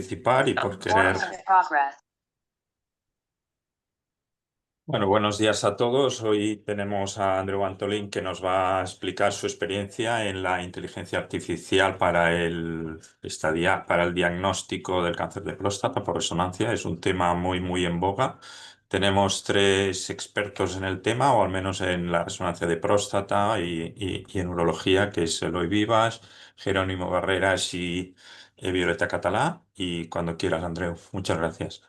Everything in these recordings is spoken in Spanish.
Participar y por querer. Bueno, buenos días a todos. Hoy tenemos a Andreu Antolín que nos va a explicar su experiencia en la inteligencia artificial para para el diagnóstico del cáncer de próstata por resonancia. Es un tema muy en boga. Tenemos tres expertos en el tema, o al menos en la resonancia de próstata y en urología, que es Eloy Vivas, Jerónimo Barreras y Violeta Catalá. Y cuando quieras, Andreu. Muchas gracias.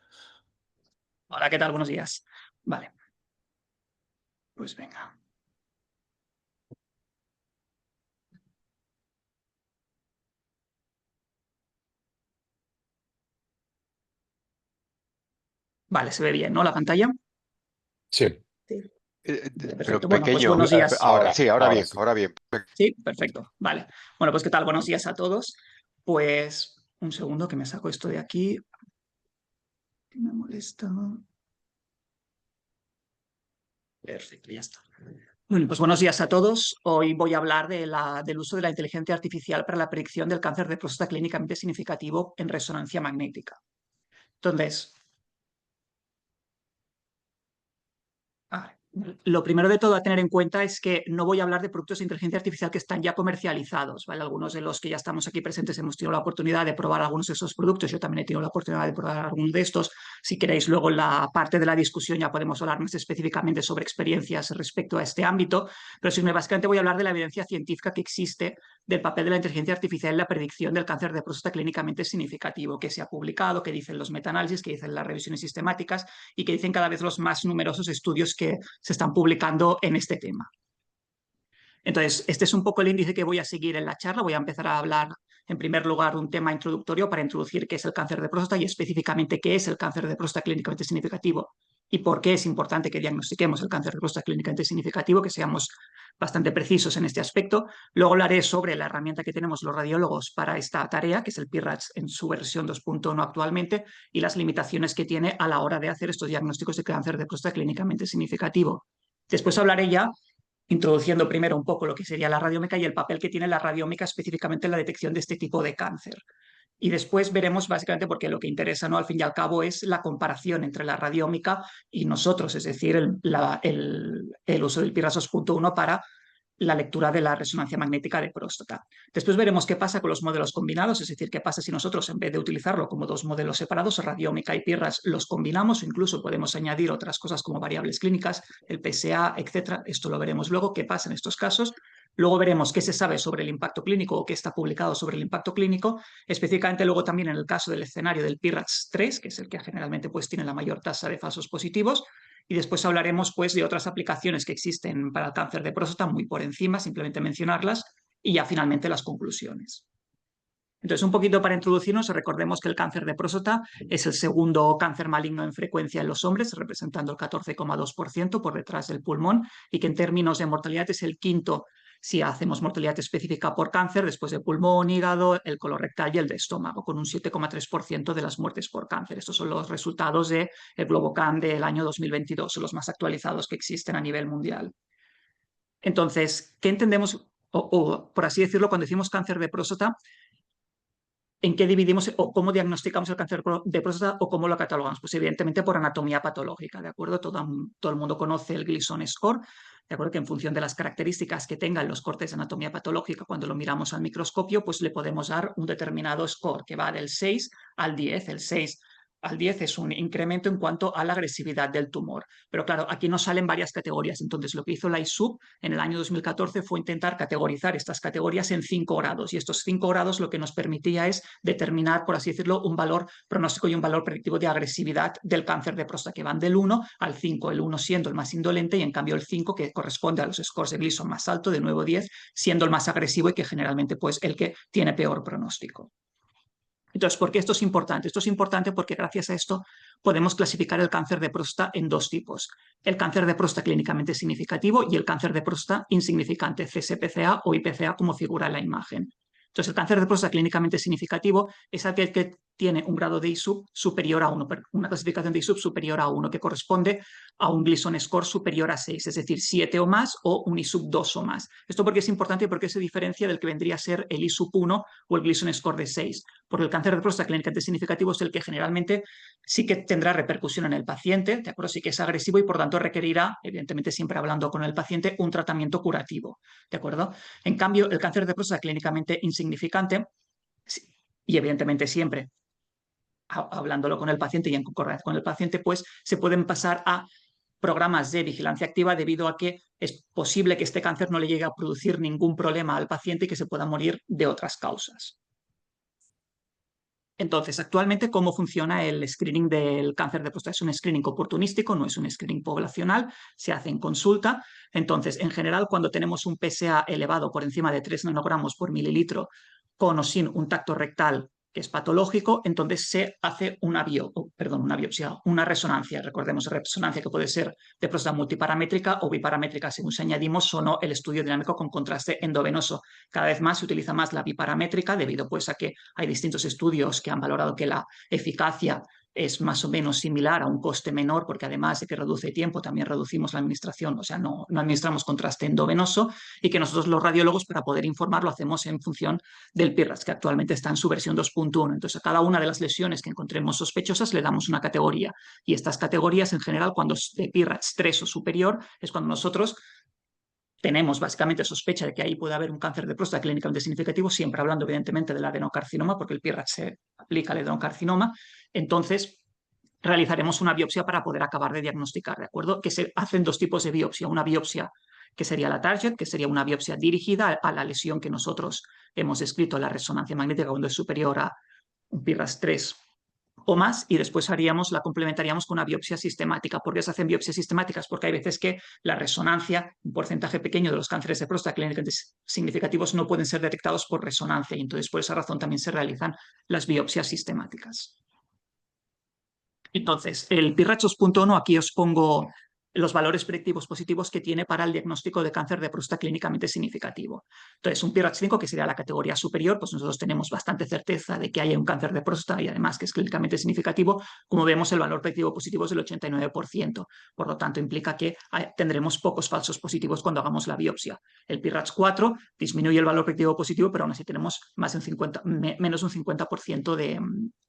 Hola, ¿qué tal? Buenos días. Vale. Pues venga. Vale, se ve bien, ¿no? La pantalla. Sí. Sí. Pero Perfecto. Bueno, pues pequeño. buenos días. Ahora sí, ahora bien, sí. ahora bien. Sí, perfecto. Vale. Bueno, pues ¿qué tal? Buenos días a todos. Pues un segundo que me saco esto de aquí. Que me molesta. Perfecto, ya está. Bueno, pues buenos días a todos. Hoy voy a hablar del uso de la inteligencia artificial para la predicción del cáncer de próstata clínicamente significativo en resonancia magnética. Entonces, lo primero de todo a tener en cuenta es que no voy a hablar de productos de inteligencia artificial que están ya comercializados, ¿vale? Algunos de los que ya estamos aquí presentes hemos tenido la oportunidad de probar algunos de esos productos. Yo también he tenido la oportunidad de probar algunos de estos. Si queréis, luego en la parte de la discusión ya podemos hablar más específicamente sobre experiencias respecto a este ámbito. Pero sí, básicamente voy a hablar de la evidencia científica que existe del papel de la inteligencia artificial en la predicción del cáncer de próstata clínicamente significativo, que se ha publicado, que dicen los metaanálisis, que dicen las revisiones sistemáticas y que dicen cada vez los más numerosos estudios que se están publicando en este tema. Entonces, este es un poco el índice que voy a seguir en la charla. Voy a empezar a hablar, en primer lugar, un tema introductorio para introducir qué es el cáncer de próstata y específicamente qué es el cáncer de próstata clínicamente significativo y por qué es importante que diagnostiquemos el cáncer de próstata clínicamente significativo, que seamos bastante precisos en este aspecto. Luego hablaré sobre la herramienta que tenemos los radiólogos para esta tarea, que es el PIRADS en su versión 2.1 actualmente, y las limitaciones que tiene a la hora de hacer estos diagnósticos de cáncer de próstata clínicamente significativo. Después hablaré ya introduciendo primero un poco lo que sería la radiómica y el papel que tiene la radiómica específicamente en la detección de este tipo de cáncer. Y después veremos básicamente, porque lo que interesa, ¿no? Al fin y al cabo, es la comparación entre la radiómica y nosotros, es decir, el uso del PIRADS 2.1 para la lectura de la resonancia magnética de próstata. Después veremos qué pasa con los modelos combinados, es decir, qué pasa si nosotros, en vez de utilizarlo como dos modelos separados, radiómica y PIRADS, los combinamos o incluso podemos añadir otras cosas como variables clínicas, el PSA, etcétera. Esto lo veremos luego, qué pasa en estos casos. Luego veremos qué se sabe sobre el impacto clínico o qué está publicado sobre el impacto clínico, específicamente luego también en el caso del escenario del PIRADS 3, que es el que generalmente pues, tiene la mayor tasa de falsos positivos. Y después hablaremos pues, de otras aplicaciones que existen para el cáncer de próstata, muy por encima, simplemente mencionarlas, y ya finalmente las conclusiones. Entonces, un poquito para introducirnos, recordemos que el cáncer de próstata es el segundo cáncer maligno en frecuencia en los hombres, representando el 14,2% por detrás del pulmón, y que en términos de mortalidad es el quinto si hacemos mortalidad específica por cáncer, después de pulmón, hígado, el colorectal y el de estómago, con un 7,3% de las muertes por cáncer. Estos son los resultados del Globocan del año 2022, son los más actualizados que existen a nivel mundial. Entonces, ¿qué entendemos, o por así decirlo, cuando decimos cáncer de próstata? ¿En qué dividimos o cómo diagnosticamos el cáncer de próstata o cómo lo catalogamos? Pues evidentemente por anatomía patológica, ¿de acuerdo? Todo el mundo conoce el Gleason score, ¿de acuerdo? Que en función de las características que tengan los cortes de anatomía patológica, cuando lo miramos al microscopio, pues le podemos dar un determinado score que va del 6 al 10. El 6 al 10 es un incremento en cuanto a la agresividad del tumor. Pero claro, aquí nos salen varias categorías. Entonces, lo que hizo la ISUB en el año 2014 fue intentar categorizar estas categorías en 5 grados. Y estos 5 grados lo que nos permitía es determinar, por así decirlo, un valor pronóstico y un valor predictivo de agresividad del cáncer de próstata, que van del 1 al 5, el 1 siendo el más indolente y en cambio el 5, que corresponde a los scores de Gleason más alto, de nuevo 10, siendo el más agresivo y que generalmente pues el que tiene peor pronóstico. Entonces, ¿por qué esto es importante? Esto es importante porque gracias a esto podemos clasificar el cáncer de próstata en dos tipos. El cáncer de próstata clínicamente significativo y el cáncer de próstata insignificante, CSPCA o IPCA como figura en la imagen. Entonces, el cáncer de próstata clínicamente significativo es aquel que tiene un grado de ISUP superior a 1, una clasificación de ISUP superior a 1, que corresponde a un Gleason score superior a 6, es decir, 7 o más o un ISUP 2 o más. Esto porque es importante y porque se diferencia del que vendría a ser el ISUP 1 o el Gleason score de 6, porque el cáncer de próstata clínicamente significativo es el que generalmente sí que tendrá repercusión en el paciente, ¿de acuerdo? Sí que es agresivo y por tanto requerirá, evidentemente siempre hablando con el paciente, un tratamiento curativo, ¿de acuerdo? En cambio, el cáncer de próstata clínicamente insignificante, y evidentemente siempre hablándolo con el paciente y en concordancia con el paciente, pues se pueden pasar a programas de vigilancia activa debido a que es posible que este cáncer no le llegue a producir ningún problema al paciente y que se pueda morir de otras causas. Entonces, actualmente, ¿cómo funciona el screening del cáncer de próstata? Es un screening oportunístico, no es un screening poblacional, se hace en consulta. Entonces, en general, cuando tenemos un PSA elevado por encima de 3 nanogramos por mililitro, con o sin un tacto rectal que es patológico, entonces se hace una biopsia, una resonancia. Recordemos, resonancia que puede ser de próstata multiparamétrica o biparamétrica, según si añadimos o no el estudio dinámico con contraste endovenoso. Cada vez más se utiliza más la biparamétrica debido pues, a que hay distintos estudios que han valorado que la eficacia es más o menos similar a un coste menor, porque además de que reduce tiempo, también reducimos la administración, o sea, no administramos contraste endovenoso, y que nosotros los radiólogos, para poder informar, lo hacemos en función del PIRADS, que actualmente está en su versión 2.1. Entonces, a cada una de las lesiones que encontremos sospechosas le damos una categoría, y estas categorías, en general, cuando es de PIRADS 3 o superior, es cuando nosotros tenemos básicamente sospecha de que ahí puede haber un cáncer de próstata clínicamente significativo, siempre hablando evidentemente del adenocarcinoma, porque el PIRADS se aplica al adenocarcinoma. Entonces, realizaremos una biopsia para poder acabar de diagnosticar, ¿de acuerdo? Que se hacen dos tipos de biopsia. Una biopsia que sería la target, que sería una biopsia dirigida a la lesión que nosotros hemos descrito, la resonancia magnética, cuando es superior a un PIRADS 3 o más, y después la complementaríamos con una biopsia sistemática. ¿Por qué se hacen biopsias sistemáticas? Porque hay veces que la resonancia, un porcentaje pequeño de los cánceres de próstata clínicamente significativos no pueden ser detectados por resonancia, y entonces por esa razón también se realizan las biopsias sistemáticas. Entonces, el PIRADS 2.1, aquí os pongo los valores predictivos positivos que tiene para el diagnóstico de cáncer de próstata clínicamente significativo. Entonces, un PIRADS 5, que sería la categoría superior, pues nosotros tenemos bastante certeza de que hay un cáncer de próstata y además que es clínicamente significativo. Como vemos, el valor predictivo positivo es del 89%. Por lo tanto, implica que tendremos pocos falsos positivos cuando hagamos la biopsia. El PIRADS 4 disminuye el valor predictivo positivo, pero aún así tenemos menos de un 50%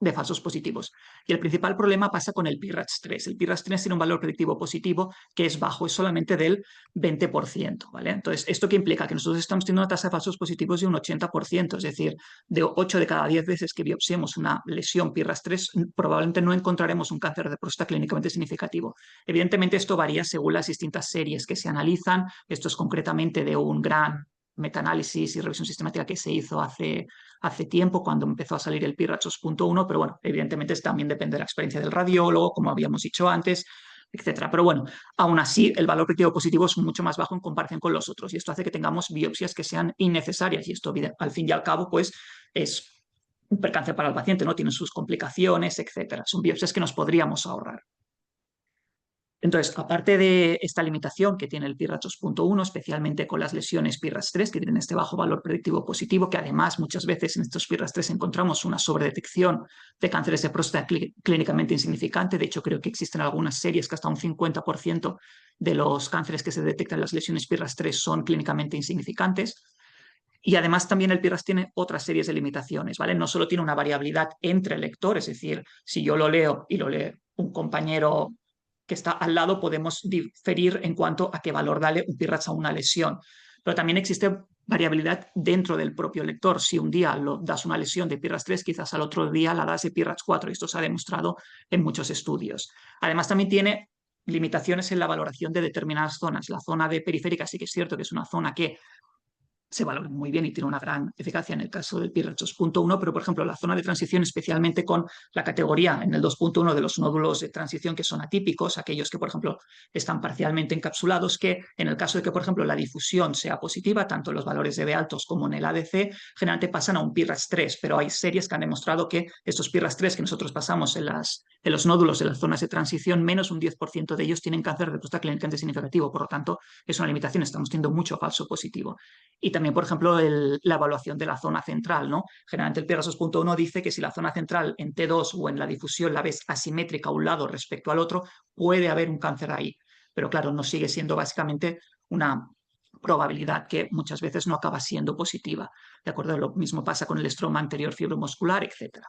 de falsos positivos. Y el principal problema pasa con el PIRADS 3. El PIRADS 3 tiene un valor predictivo positivo que es bajo, es solamente del 20%, ¿vale? Entonces, ¿esto qué implica? Que nosotros estamos teniendo una tasa de falsos positivos de un 80%, es decir, de 8 de cada 10 veces que biopsiemos una lesión PIRADS 3, probablemente no encontraremos un cáncer de próstata clínicamente significativo. Evidentemente, esto varía según las distintas series que se analizan. Esto es concretamente de un gran metaanálisis y revisión sistemática que se hizo hace tiempo, cuando empezó a salir el PIRADS 2.1, pero bueno, evidentemente también depende de la experiencia del radiólogo, como habíamos dicho antes, etcétera. Pero bueno, aún así el valor predictivo positivo es mucho más bajo en comparación con los otros, y esto hace que tengamos biopsias que sean innecesarias, y esto al fin y al cabo pues es un percance para el paciente, ¿no? Tienen sus complicaciones, etcétera. Son biopsias que nos podríamos ahorrar. Entonces, aparte de esta limitación que tiene el PIRADS 2.1, especialmente con las lesiones PIRADS 3, que tienen este bajo valor predictivo positivo, que además muchas veces en estos PIRADS 3 encontramos una sobredetección de cánceres de próstata clínicamente insignificante. De hecho, creo que existen algunas series que hasta un 50% de los cánceres que se detectan en las lesiones PIRADS 3 son clínicamente insignificantes. Y además también el PIRADS tiene otras series de limitaciones, ¿vale? No solo tiene una variabilidad entre el lector, es decir, si yo lo leo y lo lee un compañero que está al lado, podemos diferir en cuanto a qué valor darle un PIRADS a una lesión. Pero también existe variabilidad dentro del propio lector. Si un día lo das una lesión de PIRADS 3, quizás al otro día la das de PIRADS 4. Esto se ha demostrado en muchos estudios. Además, también tiene limitaciones en la valoración de determinadas zonas. La zona de periférica sí que es cierto que es una zona que se valora muy bien y tiene una gran eficacia en el caso del PIRADS 2.1, pero por ejemplo la zona de transición, especialmente con la categoría en el 2.1 de los nódulos de transición que son atípicos, aquellos que por ejemplo están parcialmente encapsulados, que en el caso de que por ejemplo la difusión sea positiva, tanto en los valores de B altos como en el ADC, generalmente pasan a un PIRADS 3, pero hay series que han demostrado que estos PIRADS 3 que nosotros pasamos en las En los nódulos de las zonas de transición, menos un 10% de ellos tienen cáncer de próstata clínicamente significativo. Por lo tanto, es una limitación. Estamos teniendo mucho falso positivo. Y también, por ejemplo, la evaluación de la zona central, ¿no? Generalmente el PIRAS 2.1 dice que si la zona central en T2 o en la difusión la ves asimétrica a un lado respecto al otro, puede haber un cáncer ahí. Pero claro, no sigue siendo básicamente una probabilidad que muchas veces no acaba siendo positiva. ¿De acuerdo? Lo mismo pasa con el estroma anterior fibromuscular, etcétera.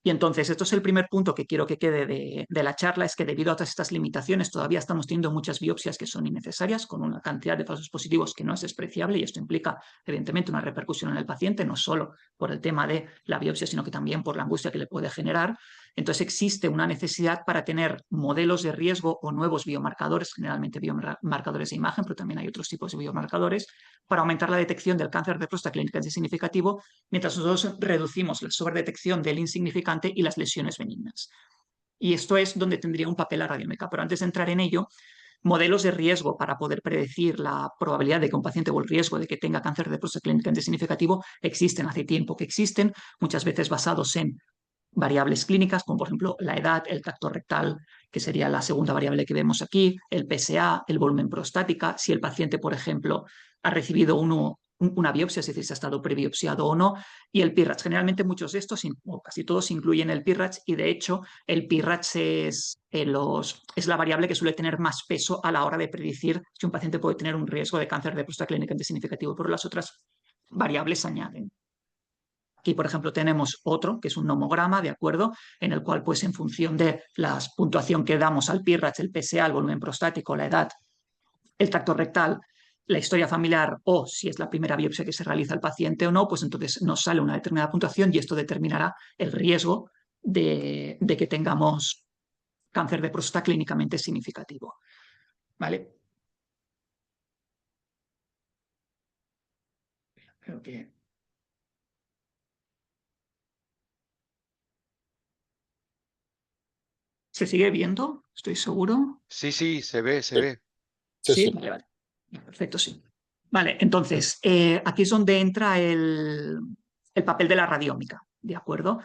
Y entonces, esto es el primer punto que quiero que quede de la charla, es que debido a todas estas limitaciones todavía estamos teniendo muchas biopsias que son innecesarias, con una cantidad de falsos positivos que no es despreciable, y esto implica, evidentemente, una repercusión en el paciente, no solo por el tema de la biopsia, sino que también por la angustia que le puede generar. Entonces, existe una necesidad para tener modelos de riesgo o nuevos biomarcadores, generalmente biomarcadores de imagen, pero también hay otros tipos de biomarcadores, para aumentar la detección del cáncer de próstata clínicamente significativo, mientras nosotros reducimos la sobredetección del insignificante y las lesiones benignas. Y esto es donde tendría un papel la radiométrica. Pero antes de entrar en ello, modelos de riesgo para poder predecir la probabilidad de que un paciente o el riesgo de que tenga cáncer de próstata clínicamente significativo existen, hace tiempo que existen, muchas veces basados en variables clínicas, como por ejemplo la edad, el tacto rectal, que sería la segunda variable que vemos aquí, el PSA, el volumen prostática, si el paciente, por ejemplo, ha recibido una biopsia, es decir, si ha estado prebiopsiado o no, y el PIRADS. Generalmente muchos de estos, o casi todos, incluyen el PIRADS, y de hecho el PIRADS es la variable que suele tener más peso a la hora de predecir si un paciente puede tener un riesgo de cáncer de próstata clínicamente significativo, pero las otras variables añaden. Aquí, por ejemplo, tenemos otro, que es un nomograma, ¿de acuerdo? En el cual, pues, en función de la puntuación que damos al PIRADS, el PSA, el volumen prostático, la edad, el tacto rectal, la historia familiar o si es la primera biopsia que se realiza al paciente o no, pues entonces nos sale una determinada puntuación y esto determinará el riesgo de que tengamos cáncer de próstata clínicamente significativo. ¿Vale? Creo que... ¿Se sigue viendo? Estoy seguro. Sí, sí, se ve, se Sí, ve. sí, Sí, sí. vale, vale. Perfecto, sí. Vale, entonces, aquí es donde entra el papel de la radiómica, ¿de acuerdo?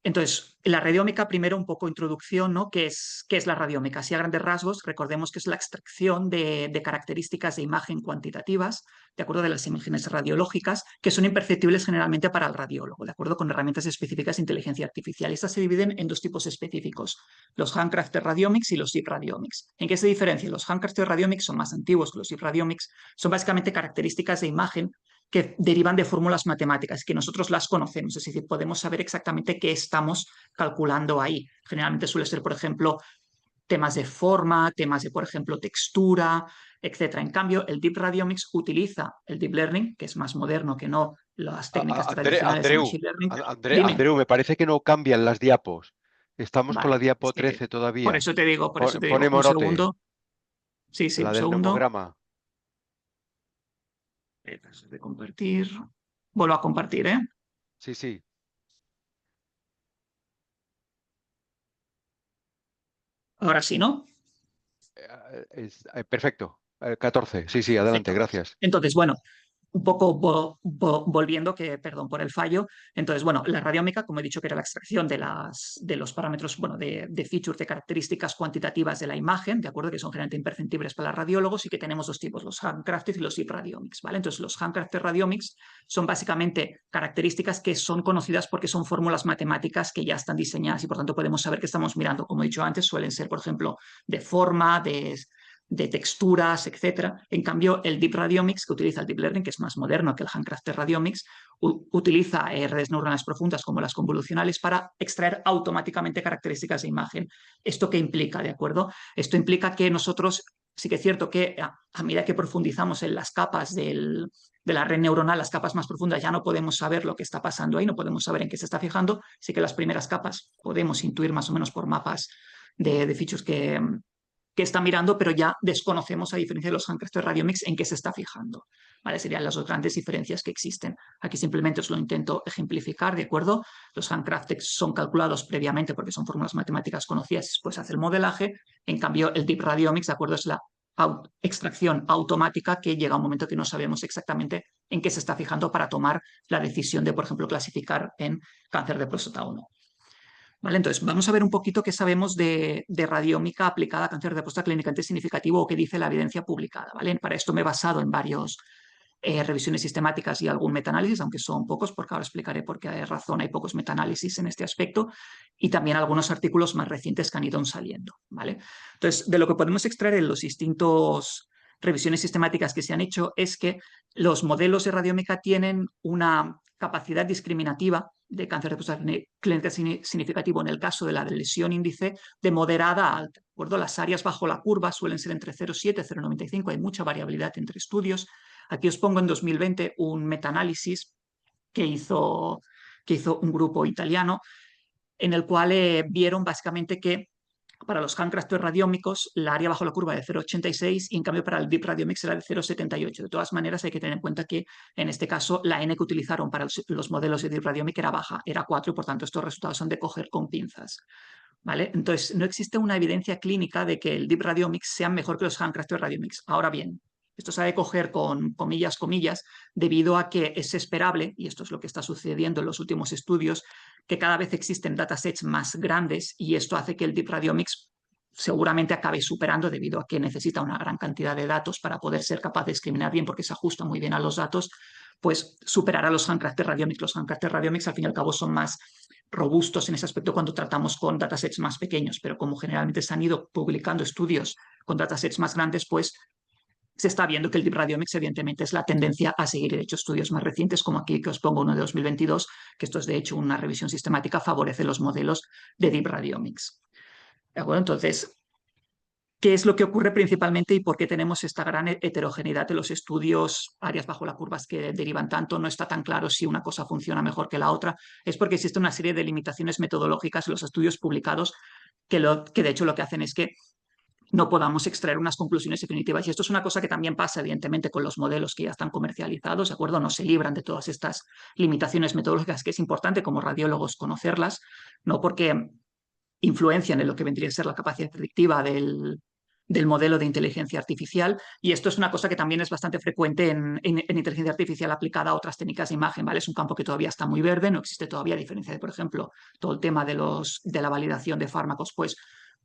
Entonces, la radiómica, primero un poco introducción, ¿no? ¿Qué es la radiómica? Así a grandes rasgos, recordemos que es la extracción de características de imagen cuantitativas, ¿de acuerdo? De las imágenes radiológicas, que son imperceptibles generalmente para el radiólogo, ¿de acuerdo? Con herramientas específicas de inteligencia artificial. Estas se dividen en dos tipos específicos, los handcrafted radiomics y los zip radiomics. ¿En qué se diferencian? Los handcrafted radiomics son más antiguos que los zip radiomics, son básicamente características de imagen que derivan de fórmulas matemáticas, que nosotros las conocemos, es decir, podemos saber exactamente qué estamos calculando ahí. Generalmente suele ser, por ejemplo, temas de forma, temas de, por ejemplo, textura, etc. En cambio, el Deep Radiomics utiliza el Deep Learning, que es más moderno que no las técnicas tradicionales de Machine Learning. Dime. Andreu, me parece que no cambian las diapos. Estamos con la Vale, es diapo que 13 por todavía. eso te digo, por eso te digo, Pone un morote, segundo. Sí, sí, la un del segundo. nomograma. De compartir. Vuelvo a compartir, ¿eh? Sí, sí. Ahora sí, ¿no? Perfecto. 14. Sí, sí, adelante, Perfecto. gracias. Entonces, bueno, un poco volviendo, que perdón por el fallo. Entonces, bueno, la radiómica, como he dicho, que era la extracción de los parámetros, bueno, de features, de características cuantitativas de la imagen, ¿de acuerdo? Que son generalmente imperceptibles para los radiólogos, y que tenemos dos tipos, los handcrafted y los zip radiomics, ¿vale? Entonces, los handcrafted radiomics son básicamente características que son conocidas porque son fórmulas matemáticas que ya están diseñadas y por tanto podemos saber qué estamos mirando. Como he dicho antes, suelen ser, por ejemplo, de forma, de texturas, etc. En cambio, el Deep Radiomics, que utiliza el Deep Learning, que es más moderno que el handcrafted Radiomics, utiliza redes neuronales profundas como las convolucionales para extraer automáticamente características de imagen. ¿Esto qué implica? ¿De acuerdo? Esto implica que nosotros, sí que es cierto que a medida que profundizamos en las capas de la red neuronal, las capas más profundas, ya no podemos saber lo que está pasando ahí, no podemos saber en qué se está fijando. Sí que las primeras capas podemos intuir más o menos por mapas de features que está mirando, pero ya desconocemos, a diferencia de los handcrafted radiomics, en qué se está fijando. ¿Vale? Serían las dos grandes diferencias que existen. Aquí simplemente os lo intento ejemplificar, ¿de acuerdo? Los handcrafted son calculados previamente porque son fórmulas matemáticas conocidas, después se hace el modelaje. En cambio, el Deep Radiomics, ¿de acuerdo? Es la extracción automática, que llega a un momento que no sabemos exactamente en qué se está fijando para tomar la decisión de, por ejemplo, clasificar en cáncer de próstata o no. ¿Vale? Entonces, vamos a ver un poquito qué sabemos de radiómica aplicada a cáncer de próstata clínicamente significativo o qué dice la evidencia publicada. ¿Vale? Para esto me he basado en varios revisiones sistemáticas y algún metaanálisis, aunque son pocos, porque ahora explicaré por qué hay razón, hay pocos metaanálisis en este aspecto, y también algunos artículos más recientes que han ido saliendo. ¿Vale? Entonces, de lo que podemos extraer en los distintos revisiones sistemáticas que se han hecho es que los modelos de radiómica tienen una capacidad discriminativa de cáncer de próstata clínicamente significativo en el caso de la lesión índice de moderada a alta. ¿De acuerdo? Las áreas bajo la curva suelen ser entre 0,7 y 0,95, hay mucha variabilidad entre estudios. Aquí os pongo en 2020 un metaanálisis que hizo un grupo italiano en el cual vieron básicamente que para los Handcrafter radiómicos la área bajo la curva de 0,86 y en cambio para el Deep Radiomics era de 0,78. De todas maneras hay que tener en cuenta que en este caso la N que utilizaron para los modelos de Deep Radiomic era baja, era 4 y por tanto estos resultados son de coger con pinzas. ¿Vale? Entonces no existe una evidencia clínica de que el Deep Radiomics sea mejor que los Handcrafter Radiomics. Ahora bien, esto se ha de coger con comillas, comillas, debido a que es esperable, y esto es lo que está sucediendo en los últimos estudios, que cada vez existen datasets más grandes y esto hace que el Deep Radiomics seguramente acabe superando debido a que necesita una gran cantidad de datos para poder ser capaz de discriminar bien porque se ajusta muy bien a los datos, pues superará a los Handcrafter Radiomics. Los Handcrafter Radiomics al fin y al cabo son más robustos en ese aspecto cuando tratamos con datasets más pequeños, pero como generalmente se han ido publicando estudios con datasets más grandes, pues se está viendo que el Deep Radiomics evidentemente es la tendencia a seguir. De hecho, estudios más recientes, como aquí que os pongo uno de 2022, que esto es de hecho una revisión sistemática, favorece los modelos de Deep Radiomics. ¿De acuerdo? Entonces, ¿qué es lo que ocurre principalmente y por qué tenemos esta gran heterogeneidad de los estudios, áreas bajo las curvas que derivan tanto? No está tan claro si una cosa funciona mejor que la otra. Es porque existe una serie de limitaciones metodológicas en los estudios publicados que de hecho lo que hacen es que no podamos extraer unas conclusiones definitivas. Y esto es una cosa que también pasa, evidentemente, con los modelos que ya están comercializados, ¿de acuerdo? No se libran de todas estas limitaciones metodológicas, que es importante como radiólogos conocerlas, ¿no? Porque influencian en lo que vendría a ser la capacidad predictiva del modelo de inteligencia artificial. Y esto es una cosa que también es bastante frecuente en inteligencia artificial aplicada a otras técnicas de imagen, ¿vale? Es un campo que todavía está muy verde, no existe todavía, a diferencia de, por ejemplo, todo el tema de la validación de fármacos, pues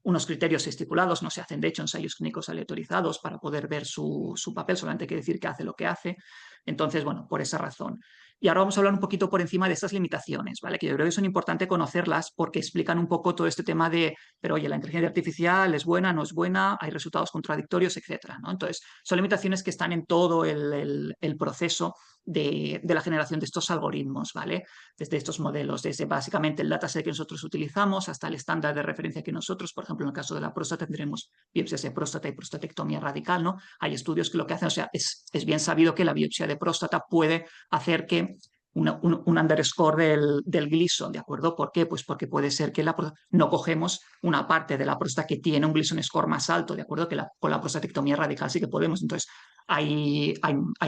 unos criterios estipulados, no se hacen de hecho ensayos clínicos aleatorizados para poder ver su papel, solamente hay que decir que hace lo que hace. Entonces, bueno, por esa razón. Y ahora vamos a hablar un poquito por encima de estas limitaciones, ¿vale? Que yo creo que son importantes conocerlas porque explican un poco todo este tema de, pero oye, la inteligencia artificial es buena, no es buena, hay resultados contradictorios, etcétera, ¿no? Entonces, son limitaciones que están en todo el proceso de la generación de estos algoritmos, ¿vale? Desde estos modelos, desde básicamente el dataset que nosotros utilizamos hasta el estándar de referencia que nosotros, por ejemplo, en el caso de la próstata tendremos biopsias de próstata y prostatectomía radical, ¿no? Hay estudios que lo que hacen, o sea, es bien sabido que la biopsia de próstata puede hacer que un underscore del Gleason, ¿de acuerdo? ¿Por qué? Pues porque puede ser que no cogemos una parte de la próstata que tiene un Gleason score más alto, ¿de acuerdo? Que con la prostatectomía radical sí que podemos. Entonces, hay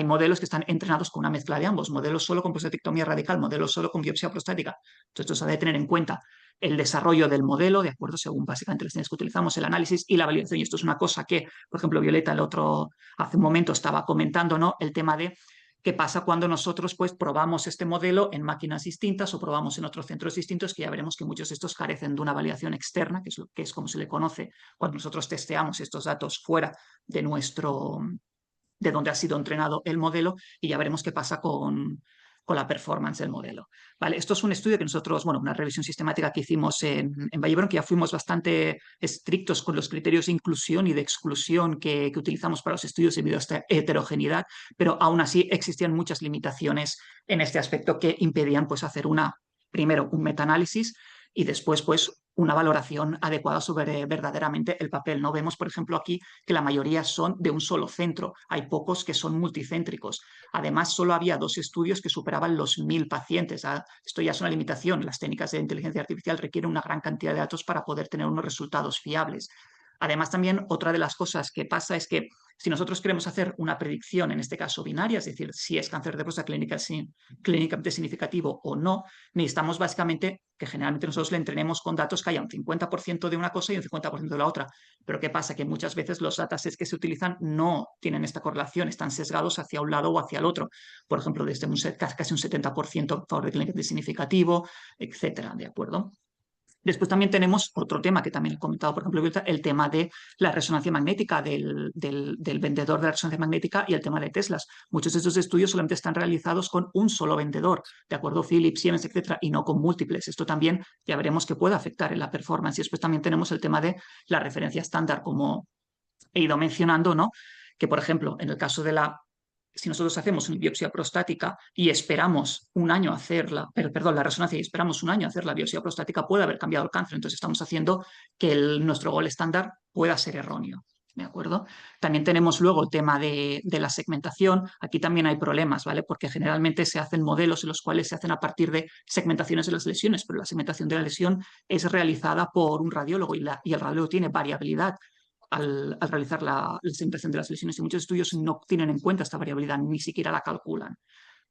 modelos que están entrenados con una mezcla de ambos, modelos solo con prostatectomía radical, modelos solo con biopsia prostática. Entonces, esto se ha de tener en cuenta el desarrollo del modelo, ¿de acuerdo? Según básicamente las técnicas que utilizamos, el análisis y la validación. Y esto es una cosa que, por ejemplo, Violeta hace un momento estaba comentando, ¿no? El tema de qué pasa cuando nosotros pues probamos este modelo en máquinas distintas o probamos en otros centros distintos, que ya veremos que muchos de estos carecen de una validación externa, que es como se le conoce cuando nosotros testeamos estos datos fuera de de donde ha sido entrenado el modelo, y ya veremos qué pasa con la performance del modelo. Vale, esto es un estudio que nosotros, bueno, una revisión sistemática que hicimos en Vallebron, que ya fuimos bastante estrictos con los criterios de inclusión y de exclusión que utilizamos para los estudios debido a esta heterogeneidad, pero aún así existían muchas limitaciones en este aspecto que impedían pues hacer primero un metaanálisis y después pues una valoración adecuada sobre verdaderamente el papel. No vemos, por ejemplo, aquí que la mayoría son de un solo centro. Hay pocos que son multicéntricos. Además, solo había 2 estudios que superaban los 1000 pacientes. Esto ya es una limitación. Las técnicas de inteligencia artificial requieren una gran cantidad de datos para poder tener unos resultados fiables. Además, también otra de las cosas que pasa es que si nosotros queremos hacer una predicción, en este caso binaria, es decir, si es cáncer de próstata clínicamente significativo o no, necesitamos básicamente que generalmente nosotros le entrenemos con datos que haya un 50% de una cosa y un 50% de la otra. Pero ¿qué pasa? Que muchas veces los datasets que se utilizan no tienen esta correlación, están sesgados hacia un lado o hacia el otro. Por ejemplo, desde casi un 70% a favor de clínicamente significativo, etcétera, ¿de acuerdo? Después también tenemos otro tema que también he comentado, por ejemplo, el tema de la resonancia magnética del vendedor de la resonancia magnética y el tema de Teslas. Muchos de estos estudios solamente están realizados con un solo vendedor, de acuerdo, Philips, Siemens, etcétera, y no con múltiples. Esto también ya veremos que puede afectar en la performance. Y después también tenemos el tema de la referencia estándar, como he ido mencionando, ¿no? Que, por ejemplo, en el caso de si nosotros hacemos una biopsia prostática y esperamos un año hacerla, perdón, la resonancia y esperamos un año hacer la biopsia prostática, puede haber cambiado el cáncer. Entonces estamos haciendo que nuestro gol estándar pueda ser erróneo. ¿De acuerdo? También tenemos luego el tema de la segmentación. Aquí también hay problemas, ¿vale? Porque generalmente se hacen modelos en los cuales se hacen a partir de segmentaciones de las lesiones, pero la segmentación de la lesión es realizada por un radiólogo y el radiólogo tiene variabilidad al realizar la segmentación de las lesiones, y muchos estudios no tienen en cuenta esta variabilidad, ni siquiera la calculan,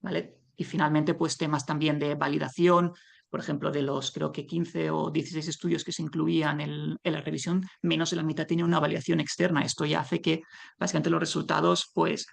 ¿vale? Y finalmente, pues temas también de validación, por ejemplo, de los creo que 15 o 16 estudios que se incluían en la revisión, menos de la mitad tenía una validación externa. Esto ya hace que básicamente los resultados pues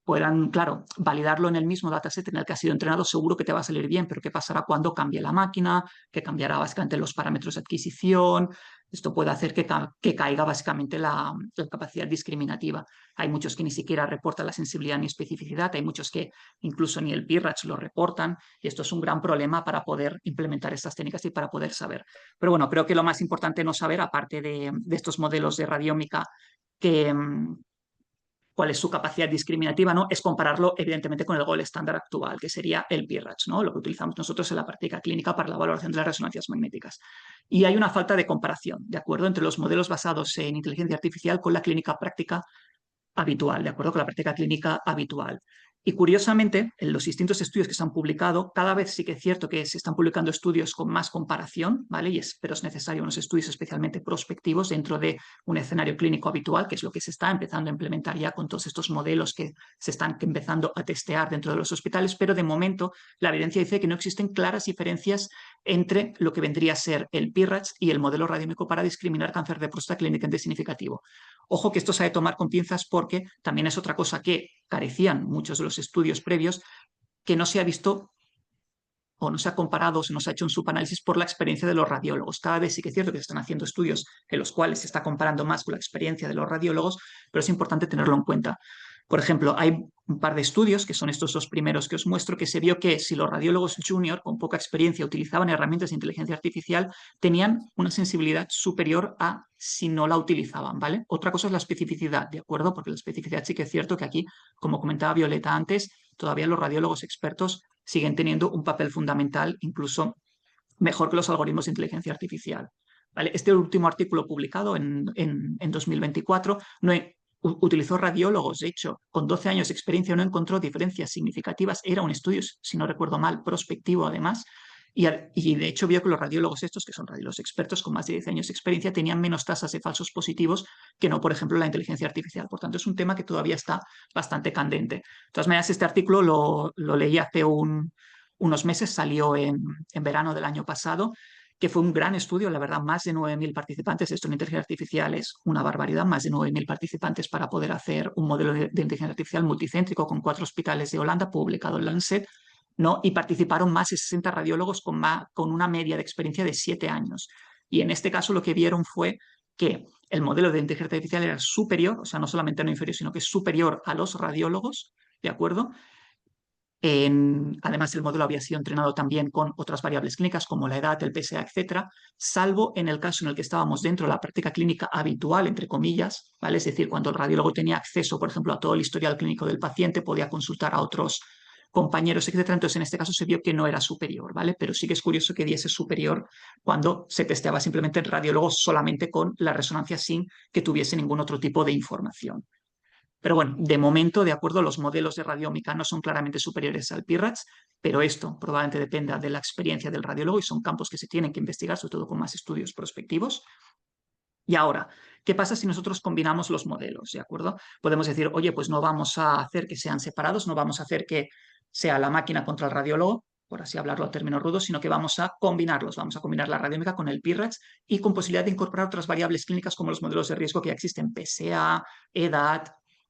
puedan, claro, validarlo en el mismo dataset en el que ha sido entrenado, seguro que te va a salir bien, pero ¿qué pasará cuando cambie la máquina? Que cambiará básicamente los parámetros de adquisición. Esto puede hacer que caiga básicamente la capacidad discriminativa. Hay muchos que ni siquiera reportan la sensibilidad ni especificidad, hay muchos que incluso ni el PIRADS lo reportan, y esto es un gran problema para poder implementar estas técnicas y para poder saber. Pero bueno, creo que lo más importante no saber, aparte de estos modelos de radiómica que cuál es su capacidad discriminativa, ¿no? Es compararlo, evidentemente, con el gold estándar actual, que sería el PIRADS, ¿no? Lo que utilizamos nosotros en la práctica clínica para la valoración de las resonancias magnéticas. Y hay una falta de comparación, ¿de acuerdo?, entre los modelos basados en inteligencia artificial con la clínica práctica habitual, ¿de acuerdo?, con la práctica clínica habitual. Y curiosamente, en los distintos estudios que se han publicado, cada vez sí que es cierto que se están publicando estudios con más comparación, ¿vale? Pero es necesario unos estudios especialmente prospectivos dentro de un escenario clínico habitual, que es lo que se está empezando a implementar ya con todos estos modelos que se están empezando a testear dentro de los hospitales, pero de momento la evidencia dice que no existen claras diferencias entre lo que vendría a ser el PIRADS y el modelo radiómico para discriminar cáncer de próstata clínicamente significativo. Ojo que esto se ha de tomar con pinzas, porque también es otra cosa que carecían muchos de los estudios previos, que no se ha visto o no se ha comparado o no se ha hecho un subanálisis por la experiencia de los radiólogos. Cada vez sí que es cierto que se están haciendo estudios en los cuales se está comparando más con la experiencia de los radiólogos, pero es importante tenerlo en cuenta. Por ejemplo, hay un par de estudios, que son estos dos primeros que os muestro, que se vio que si los radiólogos junior con poca experiencia utilizaban herramientas de inteligencia artificial, tenían una sensibilidad superior a si no la utilizaban, ¿vale? Otra cosa es la especificidad, ¿de acuerdo? Porque la especificidad sí que es cierto que aquí, como comentaba Violeta antes, todavía los radiólogos expertos siguen teniendo un papel fundamental, incluso mejor que los algoritmos de inteligencia artificial. ¿Vale? Este último artículo publicado en 2024 utilizó radiólogos, de hecho, con 12 años de experiencia no encontró diferencias significativas. Era un estudio, si no recuerdo mal, prospectivo además, y de hecho vio que los radiólogos estos, que son radiólogos expertos con más de 10 años de experiencia, tenían menos tasas de falsos positivos que no, por ejemplo, la inteligencia artificial. Por tanto, es un tema que todavía está bastante candente. De todas maneras, este artículo lo leí hace unos meses, salió en verano del año pasado, que fue un gran estudio, la verdad, más de 9.000 participantes. Esto en inteligencia artificial es una barbaridad, más de 9.000 participantes para poder hacer un modelo de inteligencia artificial multicéntrico con 4 hospitales de Holanda, publicado en Lancet, ¿no? Y participaron más de 60 radiólogos con una media de experiencia de 7 años. Y en este caso lo que vieron fue que el modelo de inteligencia artificial era superior, o sea, no solamente no inferior, sino que es superior a los radiólogos, ¿de acuerdo? Además, el modelo había sido entrenado también con otras variables clínicas como la edad, el PSA, etcétera, salvo en el caso en el que estábamos dentro de la práctica clínica habitual, entre comillas, ¿vale? Es decir, cuando el radiólogo tenía acceso, por ejemplo, a todo el historial clínico del paciente, podía consultar a otros compañeros, etcétera. Entonces, en este caso se vio que no era superior, ¿vale? Pero sí que es curioso que diese superior cuando se testeaba simplemente en radiólogos solamente con la resonancia sin que tuviese ningún otro tipo de información. Pero bueno, de momento, de acuerdo, los modelos de radiómica no son claramente superiores al PIRADS, pero esto probablemente dependa de la experiencia del radiólogo y son campos que se tienen que investigar, sobre todo con más estudios prospectivos. Y ahora, ¿qué pasa si nosotros combinamos los modelos? ¿De acuerdo? Podemos decir, oye, pues no vamos a hacer que sean separados, no vamos a hacer que sea la máquina contra el radiólogo, por así hablarlo a términos rudos, sino que vamos a combinarlos. Vamos a combinar la radiómica con el PIRADS y con posibilidad de incorporar otras variables clínicas como los modelos de riesgo que ya existen, PSA, edad,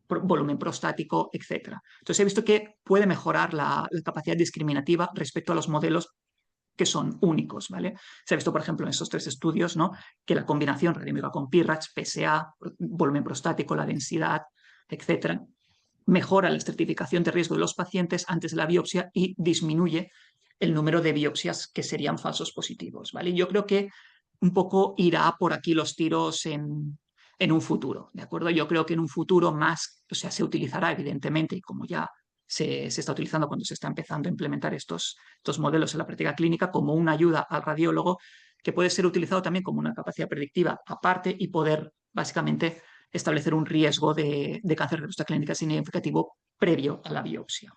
volumen prostático, etc. Entonces he visto que puede mejorar la capacidad discriminativa respecto a los modelos que son únicos, ¿vale? Se ha visto, por ejemplo, en estos 3 estudios, ¿no?, que la combinación radiómica con PIRADS, PSA, volumen prostático, la densidad, etcétera, mejora la estratificación de riesgo de los pacientes antes de la biopsia y disminuye el número de biopsias que serían falsos positivos, ¿vale? Yo creo que un poco irá por aquí los tiros en un futuro, ¿de acuerdo? Yo creo que en un futuro más, o sea, se utilizará evidentemente, y como ya se está utilizando cuando se está empezando a implementar estos modelos en la práctica clínica, como una ayuda al radiólogo, que puede ser utilizado también como una capacidad predictiva aparte y poder básicamente establecer un riesgo de cáncer de próstata clínica significativo previo a la biopsia.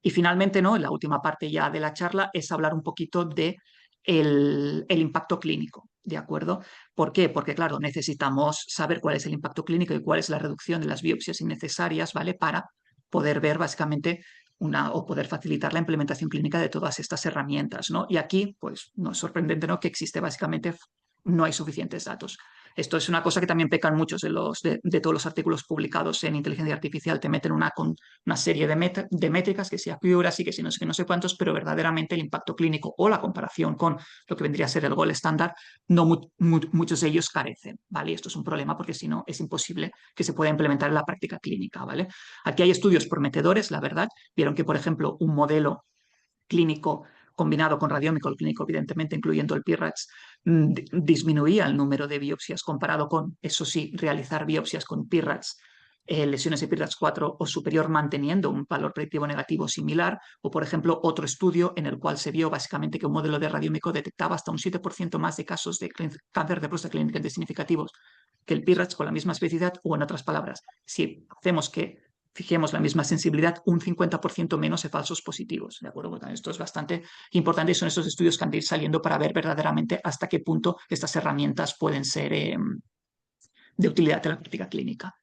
Y finalmente, ¿no?, la última parte ya de la charla es hablar un poquito de el impacto clínico, ¿de acuerdo? ¿Por qué? Porque, claro, necesitamos saber cuál es el impacto clínico y cuál es la reducción de las biopsias innecesarias, ¿vale?, para poder ver básicamente o poder facilitar la implementación clínica de todas estas herramientas, ¿no? Y aquí, pues, no es sorprendente, ¿no?, que existe básicamente, no hay suficientes datos. Esto es una cosa que también pecan muchos de todos los artículos publicados en inteligencia artificial. Te meten una serie de métricas, que si accuracy, que si no sé qué, no sé cuántos, pero verdaderamente el impacto clínico o la comparación con lo que vendría a ser el gold estándar, muchos de ellos carecen, ¿vale? Y esto es un problema porque si no es imposible que se pueda implementar en la práctica clínica, ¿vale? Aquí hay estudios prometedores, la verdad. Vieron que, por ejemplo, un modelo clínico combinado con radiómico clínico, evidentemente incluyendo el PIRADS, disminuía el número de biopsias comparado con, eso sí, realizar biopsias con PIRADS, lesiones de PIRADS 4 o superior, manteniendo un valor predictivo negativo similar, o por ejemplo otro estudio en el cual se vio básicamente que un modelo de radiómico detectaba hasta un 7% más de casos de cáncer de próstata clínicamente significativos que el PIRADS con la misma especificidad, o en otras palabras, si hacemos que fijemos la misma sensibilidad, un 50% menos de falsos positivos, ¿de acuerdo? Bueno, esto es bastante importante y son estos estudios que han de ir saliendo para ver verdaderamente hasta qué punto estas herramientas pueden ser de utilidad en la práctica clínica.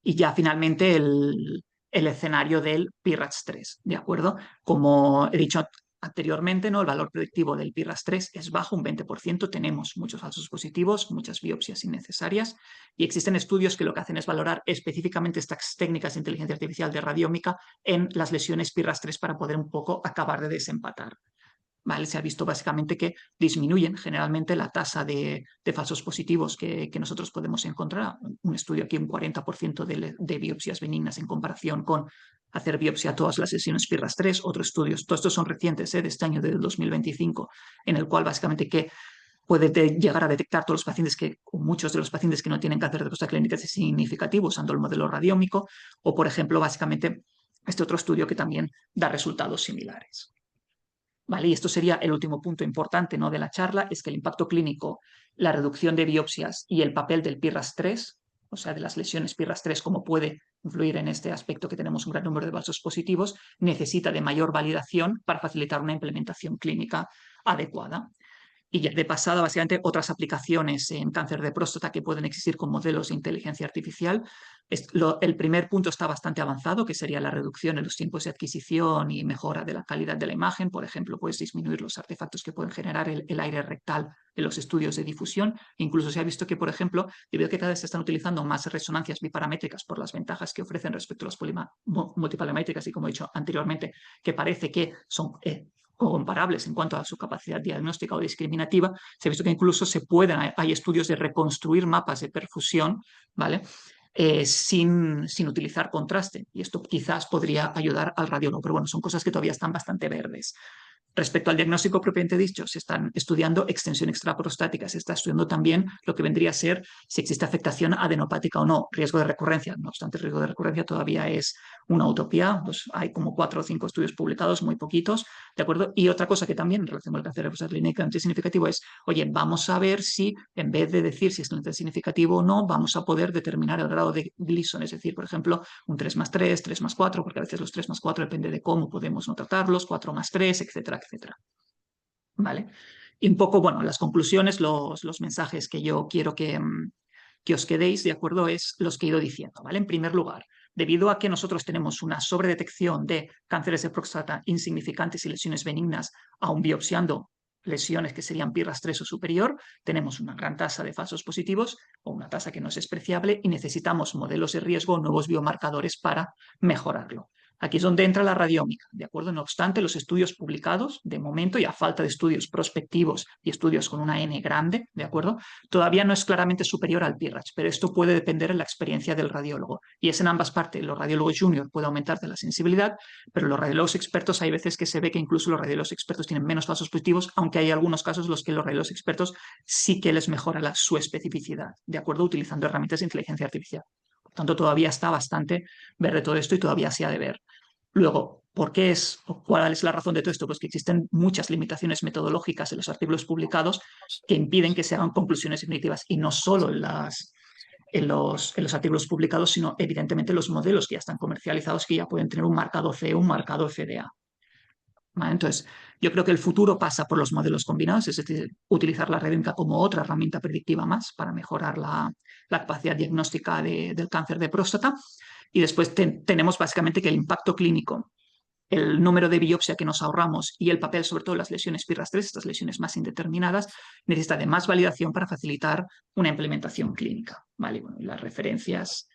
Y ya finalmente el escenario del PIRADS 3, ¿de acuerdo? Como he dicho anteriormente, ¿no?, el valor predictivo del PIRADS 3 es bajo, un 20%, tenemos muchos falsos positivos, muchas biopsias innecesarias, y existen estudios que lo que hacen es valorar específicamente estas técnicas de inteligencia artificial de radiómica en las lesiones PIRADS 3 para poder un poco acabar de desempatar. ¿Vale? Se ha visto básicamente que disminuyen generalmente la tasa de falsos positivos que nosotros podemos encontrar. Un estudio aquí, un 40% de biopsias benignas en comparación con hacer biopsia a todas las lesiones PIRADS 3. Otros estudios, todos estos son recientes, de este año, del 2025, en el cual básicamente que puede llegar a detectar todos los pacientes o muchos de los pacientes que no tienen cáncer de próstata clínica significativo usando el modelo radiómico, o por ejemplo, básicamente este otro estudio que también da resultados similares. ¿Vale? Y esto sería el último punto importante, ¿no?, de la charla, es que el impacto clínico, la reducción de biopsias y el papel del PIRADS 3, o sea, de las lesiones PIRADS 3, cómo puede influir en este aspecto que tenemos un gran número de falsos positivos, necesita de mayor validación para facilitar una implementación clínica adecuada. Y ya de pasada, básicamente, otras aplicaciones en cáncer de próstata que pueden existir con modelos de inteligencia artificial. El primer punto está bastante avanzado, que sería la reducción en los tiempos de adquisición y mejora de la calidad de la imagen. Por ejemplo, puedes disminuir los artefactos que pueden generar el aire rectal en los estudios de difusión. Incluso se ha visto que, por ejemplo, debido a que cada vez se están utilizando más resonancias biparamétricas por las ventajas que ofrecen respecto a las multiparamétricas, y como he dicho anteriormente, que parece que son comparables en cuanto a su capacidad diagnóstica o discriminativa, se ha visto que incluso hay estudios de reconstruir mapas de perfusión, ¿vale?, sin utilizar contraste, y esto quizás podría ayudar al radiólogo, pero bueno, son cosas que todavía están bastante verdes. Respecto al diagnóstico propiamente dicho, se están estudiando extensión extraprostática, se está estudiando también lo que vendría a ser si existe afectación adenopática o no, riesgo de recurrencia. No obstante, el riesgo de recurrencia todavía es una utopía, pues hay como 4 o 5 estudios publicados, muy poquitos, ¿de acuerdo? Y otra cosa que también en relación con el cáncer de próstata clínicamente significativo es, oye, vamos a ver si en vez de decir si es clínicamente significativo o no, vamos a poder determinar el grado de Gleason, es decir, por ejemplo, un 3+3, 3+4, porque a veces los 3+4 depende de cómo podemos no tratarlos, 4+3, etcétera, etcétera. ¿Vale? Y un poco, bueno, las conclusiones, los mensajes que yo quiero que os quedéis, ¿de acuerdo?, es los que he ido diciendo, ¿vale? En primer lugar, debido a que nosotros tenemos una sobredetección de cánceres de próstata insignificantes y lesiones benignas, aun biopsiando lesiones que serían PIRADS 3 o superior, tenemos una gran tasa de falsos positivos o una tasa que no es despreciable y necesitamos modelos de riesgo o nuevos biomarcadores para mejorarlo. Aquí es donde entra la radiómica, ¿de acuerdo? No obstante, los estudios publicados, de momento, y a falta de estudios prospectivos y estudios con una N grande, ¿de acuerdo? Todavía no es claramente superior al PIRADS, pero esto puede depender de la experiencia del radiólogo. Y es en ambas partes. Los radiólogos junior puede aumentarte la sensibilidad, pero los radiólogos expertos hay veces que se ve que incluso los radiólogos expertos tienen menos falsos positivos, aunque hay algunos casos en los que los radiólogos expertos sí que les mejora su especificidad, ¿de acuerdo? Utilizando herramientas de inteligencia artificial. Por tanto, todavía está bastante ver de todo esto y todavía se ha de ver. Luego, ¿por qué es o cuál es la razón de todo esto? Pues que existen muchas limitaciones metodológicas en los artículos publicados que impiden que se hagan conclusiones definitivas y no solo en los artículos publicados, sino evidentemente los modelos que ya están comercializados que ya pueden tener un marcado CE, un marcado FDA. ¿Vale? Entonces, yo creo que el futuro pasa por los modelos combinados, es decir, utilizar la radiómica como otra herramienta predictiva más para mejorar la capacidad diagnóstica del cáncer de próstata. Y después tenemos básicamente que el impacto clínico, el número de biopsia que nos ahorramos y el papel, sobre todo las lesiones PIRAS-3, estas lesiones más indeterminadas, necesita de más validación para facilitar una implementación clínica. ¿Vale? Bueno, y las referencias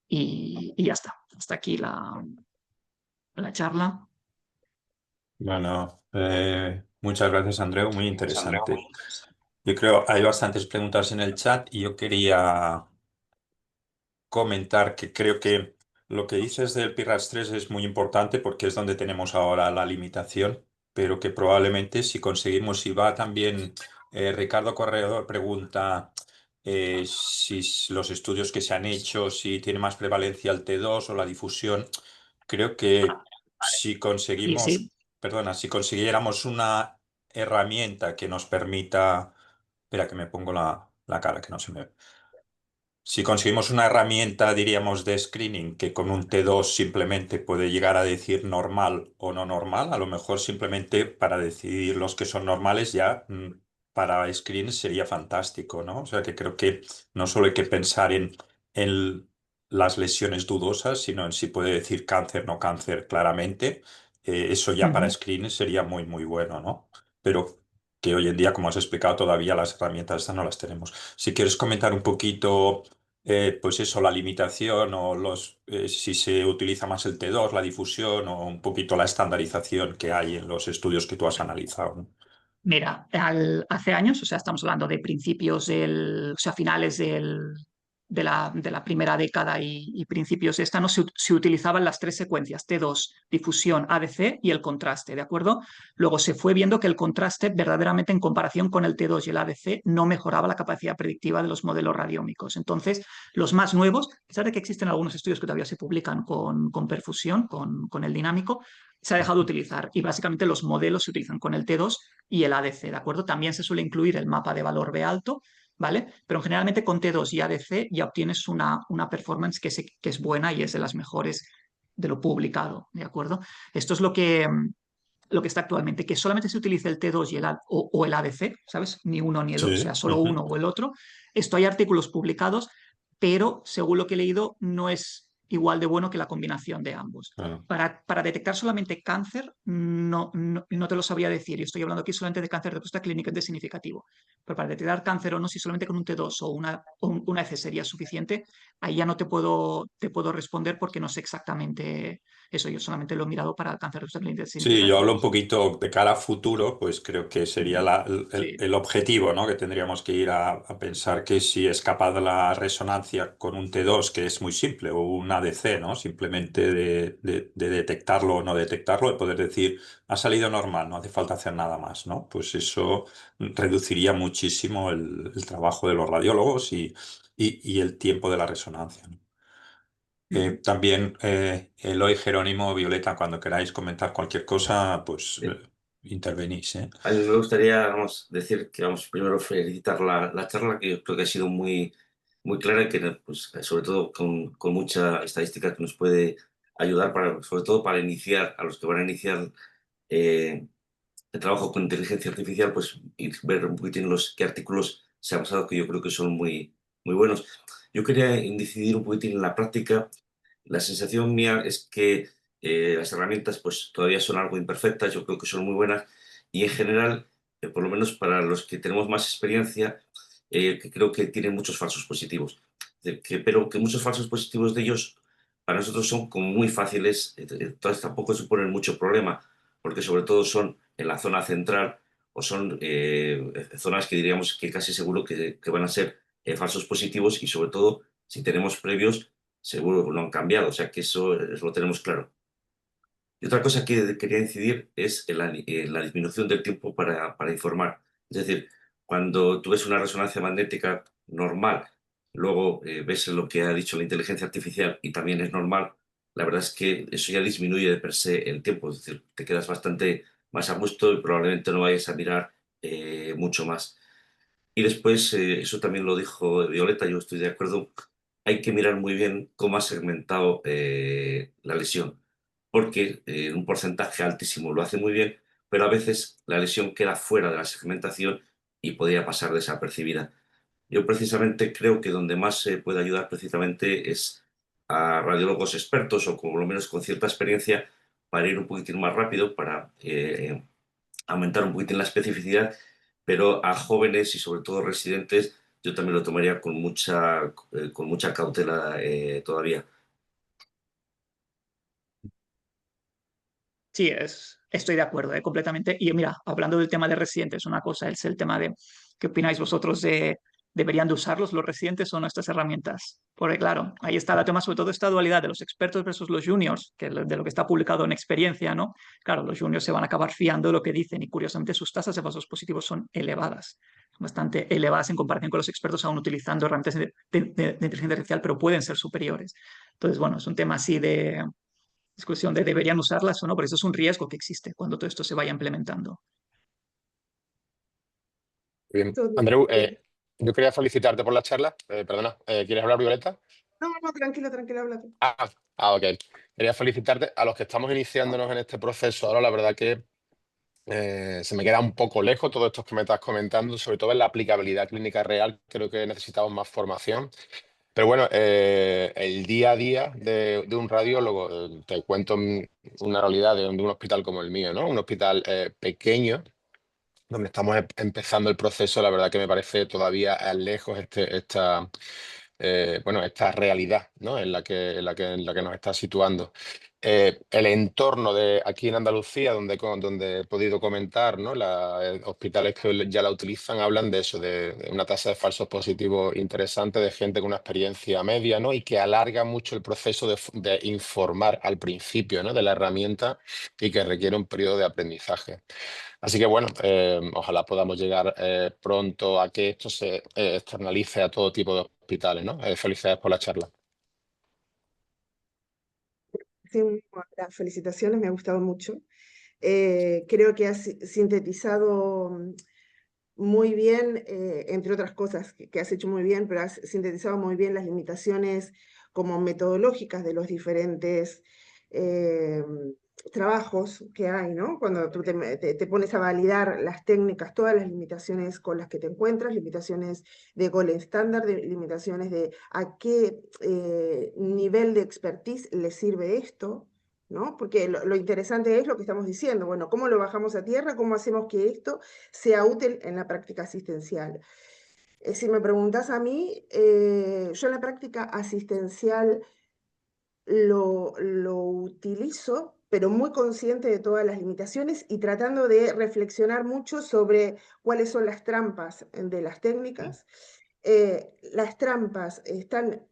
y ya está. Hasta aquí la charla. Bueno, muchas gracias, Andreu, muy interesante. Yo creo hay bastantes preguntas en el chat y yo quería comentar que creo que lo que dices del PIRAS-3 es muy importante porque es donde tenemos ahora la limitación, pero que probablemente si conseguimos, y va también, Ricardo Corredor pregunta si los estudios que se han hecho, si tiene más prevalencia el T2 o la difusión. Creo que si Sí, conseguimos, sí. perdona, si consiguiéramos una herramienta que nos permita, espera que me pongo la cara, que no se me ve. Si conseguimos una herramienta, diríamos, de screening que con un T2 simplemente puede llegar a decir normal o no normal, a lo mejor simplemente para decidir los que son normales ya para screen sería fantástico, ¿no? O sea que creo que no solo hay que pensar en las lesiones dudosas, sino en si puede decir cáncer, no cáncer claramente. Eso ya para Ujú. screen sería muy, muy bueno, ¿no? Pero que hoy en día, como has explicado, todavía las herramientas estas no las tenemos. Si quieres comentar un poquito, pues eso, la limitación o si se utiliza más el T2, la difusión o un poquito la estandarización que hay en los estudios que tú has analizado, ¿no? Mira, hace años, o sea, estamos hablando de principios o sea, finales de la primera década y principios de esta, no se utilizaban las tres secuencias, T2, difusión, ADC y el contraste, ¿de acuerdo? Luego se fue viendo que el contraste, verdaderamente en comparación con el T2 y el ADC, no mejoraba la capacidad predictiva de los modelos radiómicos. Entonces, los más nuevos, a pesar de que existen algunos estudios que todavía se publican con perfusión, con el dinámico, se ha dejado de utilizar y básicamente los modelos se utilizan con el T2 y el ADC, ¿de acuerdo? También se suele incluir el mapa de valor B alto, ¿vale? Pero generalmente con T2 y ADC ya obtienes una performance que es buena y es de las mejores de lo publicado, ¿de acuerdo? Esto es lo que está actualmente, que solamente se utilice el T2 o el ADC, ¿sabes? Ni uno ni el otro, o sea, Sí. solo Ujú. uno o el otro. Esto hay artículos publicados, pero según lo que he leído, no es igual de bueno que la combinación de ambos. Claro. Para detectar solamente cáncer, no te lo sabría decir. Yo estoy hablando aquí solamente de cáncer de próstata clínicamente significativo. Pero para detectar cáncer o no, si solamente con un T2 o una EC sería suficiente, ahí ya no te puedo responder porque no sé exactamente eso. Yo solamente lo he mirado para el cáncer de próstata clínicamente Sí, yo hablo significativo. un poquito de cara a futuro, pues creo que sería Ujú. el, Sí. el objetivo, ¿no? Que tendríamos que ir a pensar que si es capaz de la resonancia con un T2, que es muy simple, o un ADC, ¿no? Simplemente de detectarlo o no detectarlo, de poder decir, ha salido normal, no hace falta hacer nada más, ¿no? Pues eso reduciría muchísimo el trabajo de los radiólogos y el tiempo de la resonancia, ¿no? Ujú. También Eloy, Jerónimo, Violeta, cuando queráis comentar cualquier cosa, pues Sí. intervenís, ¿eh? A mí me gustaría, vamos, decir que vamos primero felicitar la charla, que yo creo que ha sido muy, muy clara y que, pues, sobre todo con mucha estadística que nos puede ayudar, sobre todo para iniciar, a los que van a iniciar eh, el trabajo con inteligencia artificial, pues y ver un poquitín qué artículos se han basado, que yo creo que son muy, muy buenos. Yo quería incidir un poquitín en la práctica. La sensación mía es que las herramientas pues todavía son algo imperfectas, yo creo que son muy buenas y en general, por lo menos para los que tenemos más experiencia, que creo que tienen muchos falsos positivos. Pero que muchos falsos positivos de ellos para nosotros son como muy fáciles, entonces tampoco suponen mucho problema, porque sobre todo son en la zona central o son zonas que diríamos que casi seguro que van a ser falsos positivos y sobre todo si tenemos previos seguro que no han cambiado, o sea que eso lo tenemos claro. Y otra cosa que quería incidir es en la disminución del tiempo para informar. Es decir, cuando tú ves una resonancia magnética normal, luego ves lo que ha dicho la inteligencia artificial y también es normal, la verdad es que eso ya disminuye de per se el tiempo. Es decir, te quedas bastante más a gusto y probablemente no vayas a mirar mucho más. Y después, eso también lo dijo Violeta, yo estoy de acuerdo, hay que mirar muy bien cómo ha segmentado la lesión, porque un porcentaje altísimo lo hace muy bien, pero a veces la lesión queda fuera de la segmentación y podría pasar desapercibida. Yo precisamente creo que donde más se puede ayudar precisamente es a radiólogos expertos o por lo menos con cierta experiencia para ir un poquitín más rápido, para aumentar un poquitín la especificidad, pero a jóvenes y sobre todo residentes yo también lo tomaría con mucha cautela todavía. Sí, estoy de acuerdo, completamente. Y mira, hablando del tema de residentes, una cosa es el tema de qué opináis vosotros de deberían de usarlos los residentes o nuestras herramientas. Porque claro, ahí está el tema, sobre todo esta dualidad de los expertos versus los juniors, que de lo que está publicado en experiencia, ¿no? Claro, los juniors se van a acabar fiando de lo que dicen y curiosamente sus tasas de falsos positivos son elevadas, bastante elevadas en comparación con los expertos aún utilizando herramientas de inteligencia artificial, pero pueden ser superiores. Entonces, bueno, es un tema así de discusión de deberían usarlas o no, pero eso es un riesgo que existe cuando todo esto se vaya implementando. Bien. Todo Andreu, bien. yo quería felicitarte por la charla. Perdona, ¿quieres hablar, Violeta? No, no, tranquilo, tranquilo, habla tú. Ok. Quería felicitarte a los que estamos iniciándonos en este proceso. Ahora, la verdad que se me queda un poco lejos todo esto que me estás comentando, sobre todo en la aplicabilidad clínica real. Creo que necesitamos más formación. Pero bueno, el día a día de un radiólogo, te cuento una realidad de un hospital como el mío, ¿no? Un hospital pequeño, donde estamos empezando el proceso. La verdad que me parece todavía lejos esta realidad, ¿no? en la que nos está situando. El entorno de aquí en Andalucía, donde he podido comentar, ¿no? Hospitales que ya la utilizan, hablan de eso, de una tasa de falsos positivos interesante, de gente con una experiencia media, ¿no? Y que alarga mucho el proceso de informar al principio, ¿no? De la herramienta y que requiere un periodo de aprendizaje. Así que bueno, ojalá podamos llegar pronto a que esto se externalice a todo tipo de hospitales, ¿no? Felicidades por la charla. Sí, las felicitaciones, me ha gustado mucho. Creo que has sintetizado muy bien, entre otras cosas que has hecho muy bien, pero has sintetizado muy bien las limitaciones como metodológicas de los diferentes trabajos que hay, ¿no? Cuando tú te pones a validar las técnicas, todas las limitaciones con las que te encuentras, limitaciones de gold estándar, limitaciones de a qué nivel de expertise le sirve esto, ¿no? Porque lo interesante es lo que estamos diciendo, bueno, ¿cómo lo bajamos a tierra? ¿Cómo hacemos que esto sea útil en la práctica asistencial? Si me preguntas a mí, yo en la práctica asistencial lo utilizo, pero muy consciente de todas las limitaciones y tratando de reflexionar mucho sobre cuáles son las trampas de las técnicas. Las trampas están,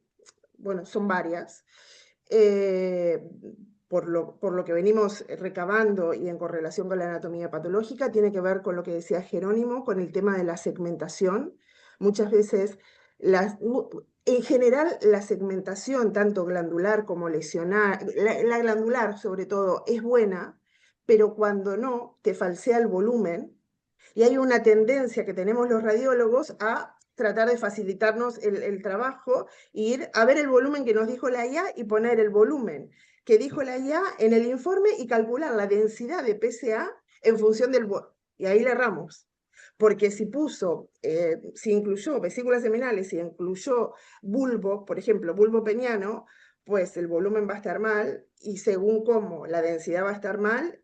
bueno, son varias. Por lo que venimos recabando y en correlación con la anatomía patológica, tiene que ver con lo que decía Jerónimo, con el tema de la segmentación. Muchas veces, en general, la segmentación, tanto glandular como lesional, la glandular sobre todo, es buena, pero cuando no, te falsea el volumen. Y hay una tendencia que tenemos los radiólogos a tratar de facilitarnos el trabajo e ir a ver el volumen que nos dijo la IA y poner el volumen que dijo la IA en el informe y calcular la densidad de PSA en función del volumen. Y ahí le erramos. Porque si incluyó vesículas seminales, si incluyó bulbo, por ejemplo, bulbo peniano, pues el volumen va a estar mal y según cómo la densidad va a estar mal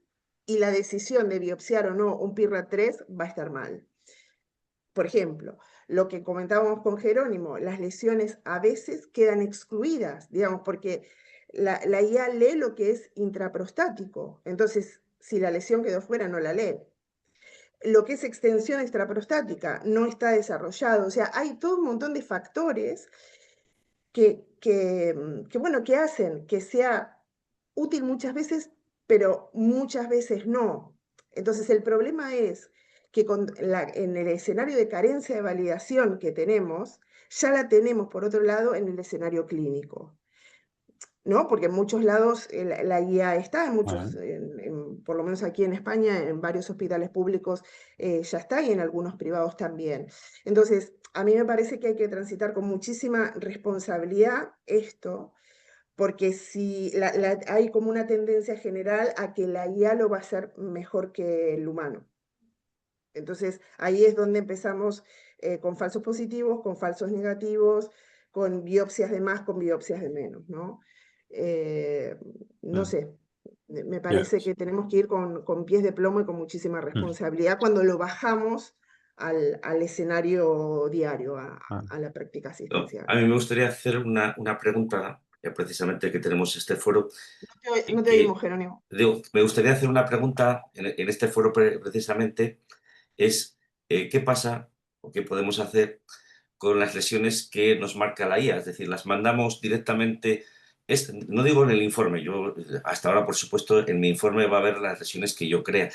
y la decisión de biopsiar o no un PIRA3 va a estar mal. Por ejemplo, lo que comentábamos con Jerónimo, las lesiones a veces quedan excluidas, digamos, porque la IA lee lo que es intraprostático, entonces si la lesión quedó fuera no la lee. Lo que es extensión extraprostática no está desarrollado, o sea, hay todo un montón de factores bueno, que hacen que sea útil muchas veces, pero muchas veces no. Entonces el problema es que en el escenario de carencia de validación que tenemos, ya la tenemos por otro lado en el escenario clínico, ¿no? Porque en muchos lados la guía está, en muchos, por lo menos aquí en España, en varios hospitales públicos ya está y en algunos privados también. Entonces, a mí me parece que hay que transitar con muchísima responsabilidad esto, porque si hay como una tendencia general a que la IA lo va a hacer mejor que el humano. Entonces, ahí es donde empezamos con falsos positivos, con falsos negativos, con biopsias de más, con biopsias de menos, ¿no? No sé, me parece que tenemos que ir con pies de plomo y con muchísima responsabilidad cuando lo bajamos al escenario diario, a la práctica asistencial. A mí me gustaría hacer una pregunta, precisamente que tenemos este foro. No te oímos, Jerónimo. Me gustaría hacer una pregunta en este foro precisamente, es ¿qué pasa o qué podemos hacer con las lesiones que nos marca la IA? Es decir, las mandamos directamente, no digo en el informe, yo hasta ahora, por supuesto, en mi informe va a haber las lesiones que yo crea,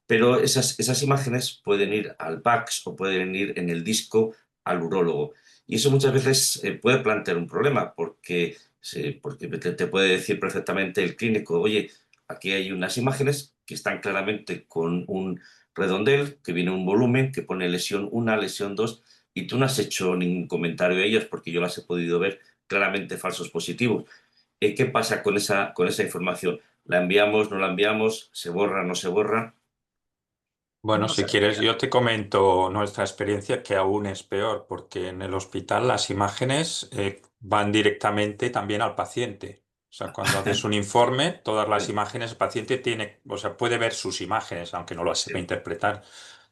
pero esas imágenes pueden ir al PACS o pueden ir en el disco al urólogo. Y eso muchas veces puede plantear un problema, porque te puede decir perfectamente el clínico, oye, aquí hay unas imágenes que están claramente con un redondel, que viene un volumen, que pone lesión 1, lesión 2, y tú no has hecho ningún comentario a ellas porque yo las he podido ver claramente falsos positivos. ¿Qué pasa con esa información? ¿La enviamos, no la enviamos? ¿Se borra, no se borra? Bueno, No si sé. quieres, yo te comento nuestra experiencia, que aún es peor, porque en el hospital las imágenes van directamente también al paciente. O sea, cuando haces un informe, todas las imágenes, el paciente tiene, o sea, puede ver sus imágenes, aunque no las sepa interpretar.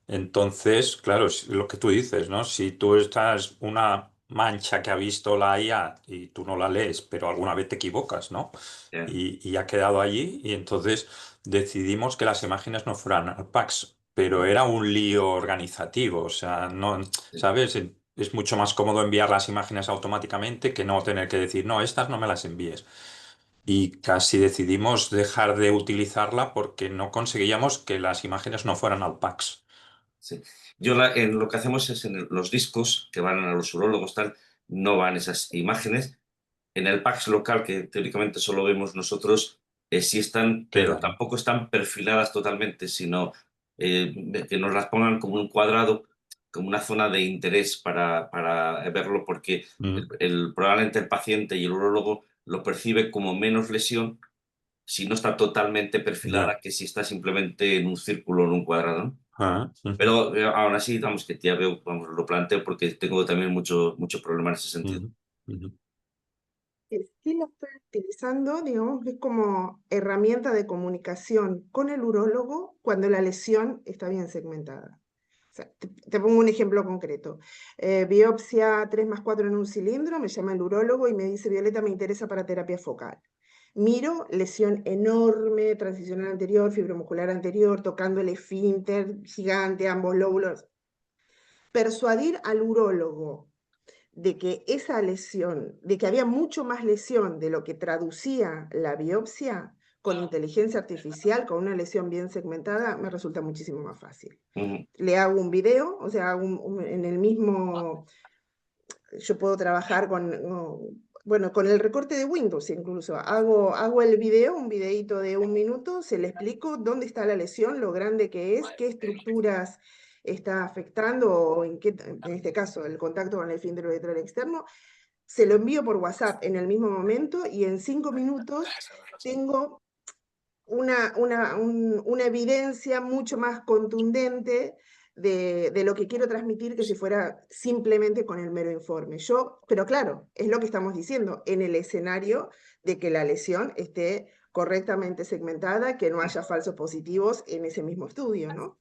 Entonces, claro, es lo que tú dices, ¿no? Si tú estás una mancha que ha visto la IA y tú no la lees, pero alguna vez te equivocas, ¿no? Y ha quedado allí, y entonces decidimos que las imágenes no fueran al PACS, pero era un lío organizativo, o sea, no, ¿sabes? Es mucho más cómodo enviar las imágenes automáticamente que no tener que decir, no, estas no me las envíes. Y casi decidimos dejar de utilizarla porque no conseguíamos que las imágenes no fueran al PACS. Sí. Lo que hacemos es en los discos que van a los urólogos, tal, no van esas imágenes. En el PACS local, que teóricamente solo vemos nosotros, sí están, pero Quedan. tampoco están perfiladas totalmente, sino que nos las pongan como un cuadrado, como una zona de interés para verlo, porque Mm, probablemente el paciente y el urólogo lo percibe como menos lesión si no está totalmente ya. perfilada que si está simplemente en un círculo o en un cuadrado, ¿no? Ah, Pero aún así, vamos, que ya veo, vamos, lo planteo porque tengo también mucho problema en ese sentido. ujú, ujú. Sí lo estoy utilizando, digamos, que es como herramienta de comunicación con el urólogo cuando la lesión está bien segmentada. O sea, te pongo un ejemplo concreto. Biopsia 3+4 en un cilindro, me llama el urólogo y me dice, Violeta, me interesa para terapia focal. Miro, lesión enorme, transicional anterior, fibromuscular anterior, tocando el esfínter, gigante, ambos lóbulos. Persuadir al urólogo de que esa lesión, de que había mucho más lesión de lo que traducía la biopsia, con inteligencia artificial, con una lesión bien segmentada, me resulta muchísimo más fácil. Le hago un video, o sea, en el mismo, yo puedo trabajar bueno, con el recorte de Windows incluso. Hago el video, un videito de 1 minuto, se le explico dónde está la lesión, lo grande que es, qué estructuras está afectando, o en este caso, el contacto con el esfínter uretral externo. Se lo envío por WhatsApp en el mismo momento y en 5 minutos tengo una evidencia mucho más contundente de lo que quiero transmitir que si fuera simplemente con el mero informe. Pero claro, es lo que estamos diciendo, en el escenario de que la lesión esté correctamente segmentada, que no haya falsos positivos en ese mismo estudio, ¿no?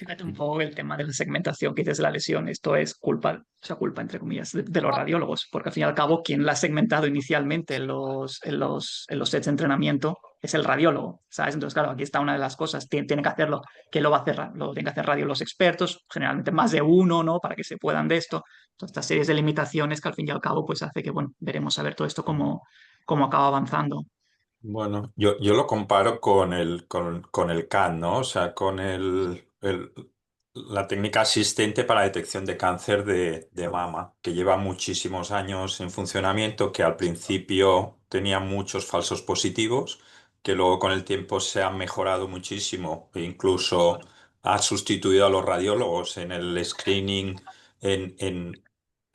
Fíjate un poco el tema de la segmentación que dices de la lesión. Esto es culpa, o sea, culpa entre comillas, de los radiólogos, porque al fin y al cabo quien la ha segmentado inicialmente en los sets de entrenamiento es el radiólogo, ¿sabes? Entonces, claro, aquí está una de las cosas, tiene que hacerlo, que lo va a hacer, lo tienen que hacer radiólogos expertos, generalmente más de uno, ¿no? Para que se puedan de esto. Todas estas series de limitaciones que al fin y al cabo pues hace que, bueno, veremos a ver todo esto cómo acaba avanzando. Bueno, yo lo comparo con el CAD, ¿no? O sea, con la técnica asistente para detección de cáncer de mama, que lleva muchísimos años en funcionamiento, que al principio tenía muchos falsos positivos, que luego con el tiempo se han mejorado muchísimo e incluso ha sustituido a los radiólogos en el screening en, en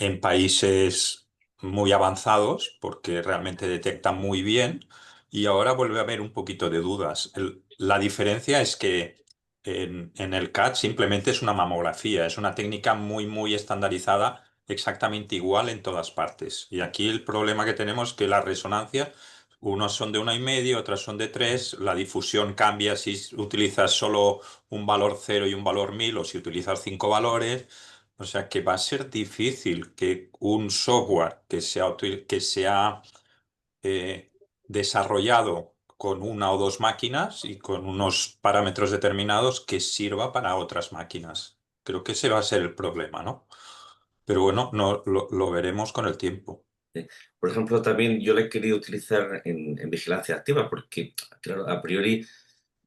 en países muy avanzados, porque realmente detectan muy bien. Y ahora vuelve a haber un poquito de dudas. La diferencia es que en el CAD simplemente es una mamografía, es una técnica muy, muy estandarizada, exactamente igual en todas partes. Y aquí el problema que tenemos es que las resonancias, unos son de 1,5, otras son de 3, la difusión cambia si utilizas solo un valor 0 y un valor 1000 o si utilizas 5 valores. O sea que va a ser difícil que un software que sea eh, desarrollado con una o dos máquinas y con unos parámetros determinados que sirva para otras máquinas. Creo que ese va a ser el problema, ¿no? Pero bueno, no, lo veremos con el tiempo. Por ejemplo, también yo la he querido utilizar en vigilancia activa porque, claro, a priori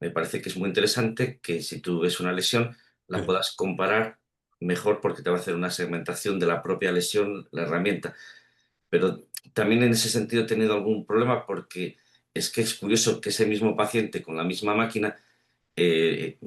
me parece que es muy interesante que si tú ves una lesión la Sí. puedas comparar mejor porque te va a hacer una segmentación de la propia lesión, la herramienta. Pero también en ese sentido he tenido algún problema porque es curioso que ese mismo paciente con la misma máquina, eh,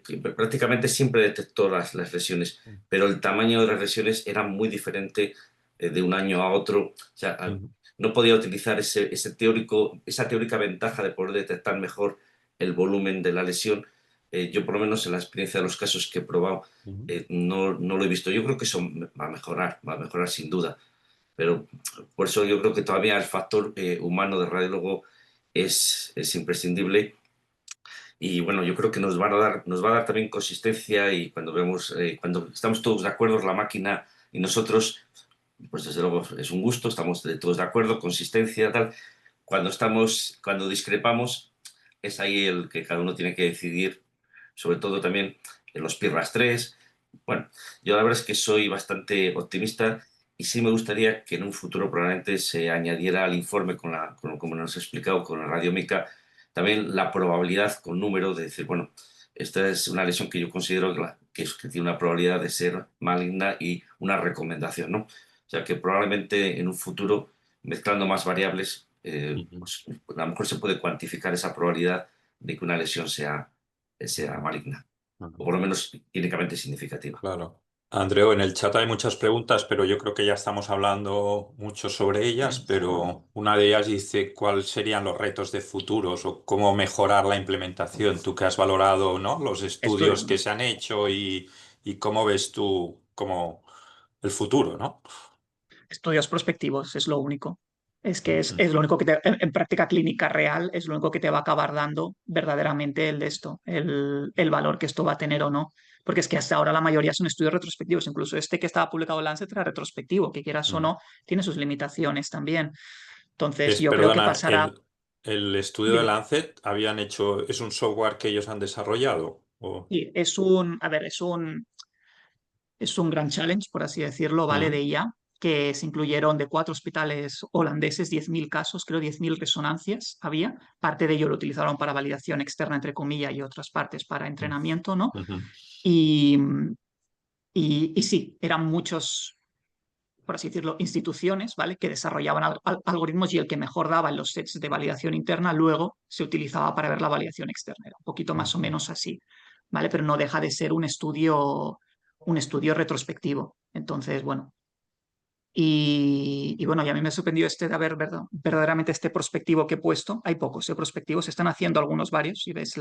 que prácticamente siempre detectó las lesiones, pero el tamaño de las lesiones era muy diferente de un año a otro. O sea, Ujú, no podía utilizar esa teórica ventaja de poder detectar mejor el volumen de la lesión. Yo, por lo menos en la experiencia de los casos que he probado, ujú. no lo he visto. Yo creo que eso va a mejorar sin duda, pero por eso yo creo que todavía el factor humano de radiólogo es imprescindible. Y bueno, yo creo que nos va a dar también consistencia, y cuando estamos todos de acuerdo, la máquina y nosotros, pues desde luego es un gusto, estamos todos de acuerdo, consistencia, tal. Cuando discrepamos, es ahí el que cada uno tiene que decidir, sobre todo también en los PIRRAS 3. Bueno, yo la verdad es que soy bastante optimista y sí me gustaría que en un futuro probablemente se añadiera al informe, como nos ha explicado, con la radiomica, también la probabilidad con número de decir, bueno, esta es una lesión que yo considero que tiene una probabilidad de ser maligna y una recomendación, ¿no? O sea que probablemente en un futuro, mezclando más variables, Ujú. pues, a lo mejor se puede cuantificar esa probabilidad de que una lesión sea maligna, o por lo menos clínicamente significativa. Claro. Andreu, en el chat hay muchas preguntas, pero yo creo que ya estamos hablando mucho sobre ellas, pero una de ellas dice cuáles serían los retos de futuros o cómo mejorar la implementación. Tú que has valorado, ¿no? Los estudios que se han hecho y cómo ves tú como el futuro, ¿no? Estudios prospectivos es lo único. Es que es, Ujú. es lo único que en práctica clínica real es lo único que te va a acabar dando verdaderamente el de esto, el valor que esto va a tener o no. Porque es que hasta ahora la mayoría son estudios retrospectivos. Incluso este que estaba publicado en Lancet era retrospectivo, que quieras o Mm. no, tiene sus limitaciones también. Entonces yo creo que Perdona, pasará. el estudio de Dime. Lancet habían hecho, ¿es un software que ellos han desarrollado? Sí, a ver, es un gran challenge, por así decirlo, ¿vale? Mm, De IA, que se incluyeron de 4 hospitales holandeses, 10.000 casos, creo 10.000 resonancias había. Parte de ello lo utilizaron para validación externa, entre comillas, y otras partes para mm, entrenamiento, ¿no? ujú, Y, y sí, eran muchos, por así decirlo, instituciones, ¿vale? Que desarrollaban algoritmos, y el que mejor daba en los sets de validación interna luego se utilizaba para ver la validación externa. Era un poquito más o ujú. menos así, ¿vale? Pero no deja de ser un estudio retrospectivo. Entonces, bueno. Y bueno, y a mí me ha sorprendido de haber verdaderamente este prospectivo que he puesto. Hay pocos prospectivos, se están haciendo algunos varios, si ves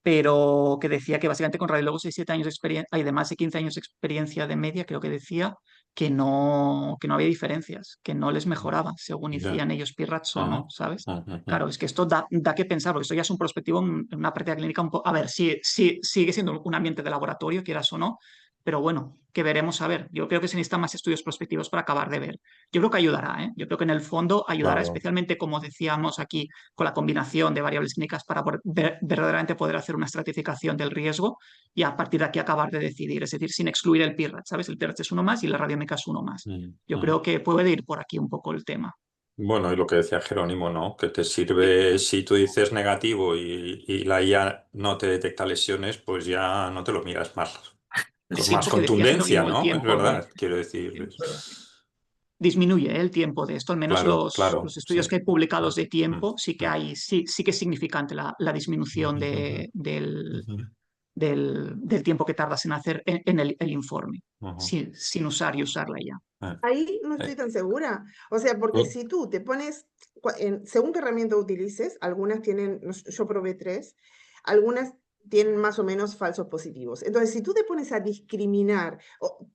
pero que decía que básicamente con radiólogos hay 7 años de experiencia, hay de más de 15 años de experiencia de media, creo que decía, que no había diferencias, que no les mejoraba según Ya. hacían ellos PIRATS o no, Ajá, ¿sabes? ajá, Claro, es que esto da que pensar, porque esto ya es un prospectivo en una práctica clínica un poco. A ver, sí, sigue siendo un ambiente de laboratorio, quieras o no, pero bueno, que veremos a ver. Yo creo que se necesitan más estudios prospectivos para acabar de ver. Yo creo que ayudará, ¿eh? Yo creo que en el fondo ayudará, claro. especialmente, como decíamos aquí, con la combinación de variables clínicas para verdaderamente poder hacer una estratificación del riesgo y a partir de aquí acabar de decidir, es decir, sin excluir el PIRAT, ¿sabes? El PIRAT es uno más y la radiomica es uno más. Yo creo que puede ir por aquí un poco el tema. Bueno, y lo que decía Jerónimo, ¿no? Que te Sí, sirve si tú dices negativo y la IA no te detecta lesiones, pues ya no te lo miras más con sí, más porque decía contundencia, Jerónimo el ¿no? Es tiempo de. verdad, quiero decir. Disminuye el tiempo de esto, al menos Claro, los claro, estudios sí. que hay publicados de Mm, tiempo sí que hay, sí que es significante la disminución del tiempo que tardas en hacer en el informe, sin usar y usarla ya. Ahí no estoy tan segura. O sea, porque si tú te pones, según qué herramienta utilices, algunas tienen, yo probé 3, algunas tienen más o menos falsos positivos. Entonces, si tú te pones a discriminar,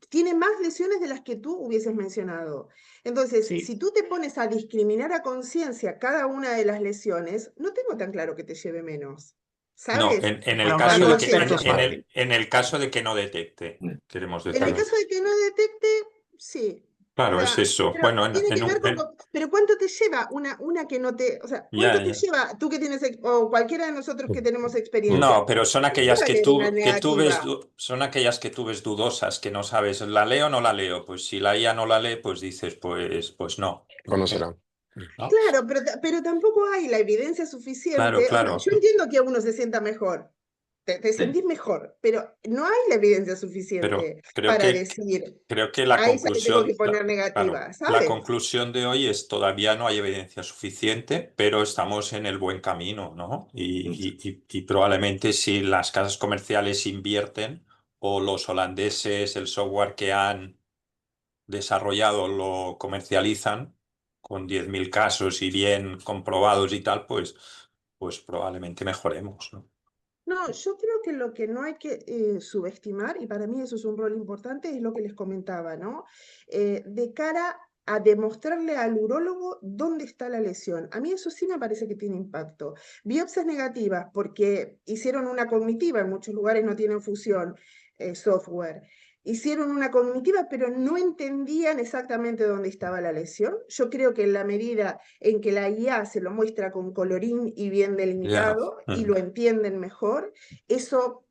tiene más lesiones de las que tú hubieses mencionado. Entonces, Sí. si tú te pones a discriminar a conciencia cada una de las lesiones, no tengo tan claro que te lleve menos. No, ¿Sabes? en Para el un caso radio de de que, experto es fácil. en el caso de que no detecte, queremos En el decir. caso de que no detecte, sí. O Claro, es sea, eso. pero Bueno, tiene que ver con. Pero ¿cuánto te lleva una que no te. O sea, ¿cuánto ya, te ya. lleva tú que tienes, o cualquiera de nosotros que tenemos experiencia? No, pero son ¿Cuánto te aquellas lleva que leer una tú ves, negativa? son aquellas que tú ves dudosas, que no sabes, ¿la leo o no la leo? Pues si la IA no la lee, pues dices, pues no. Conocerán. ¿No? Claro, pero tampoco hay la evidencia Claro, suficiente. O sea, claro. yo entiendo que uno se sienta mejor, te Sí. sentís mejor, pero no hay la evidencia Pero suficiente para decir, creo que la a esa le tengo que conclusión, poner claro, negativa, la ¿sabes? conclusión de hoy es todavía no hay evidencia suficiente, pero estamos en el buen camino, ¿no? Y probablemente si las casas comerciales invierten o los holandeses, el software que han desarrollado lo comercializan con 10.000 casos y bien comprobados y tal, pues probablemente mejoremos, ¿no? No, yo creo que lo que no hay que subestimar, y para mí eso es un rol importante, es lo que les comentaba, ¿no? De cara a demostrarle al urólogo dónde está la lesión. A mí eso sí me parece que tiene impacto. Biopsias negativas, porque hicieron una cognitiva, en muchos lugares no tienen fusión software. Hicieron una cognitiva, pero no entendían exactamente dónde estaba la lesión. Yo creo que en la medida en que la IA se lo muestra con colorín y bien delimitado y lo entienden mejor, eso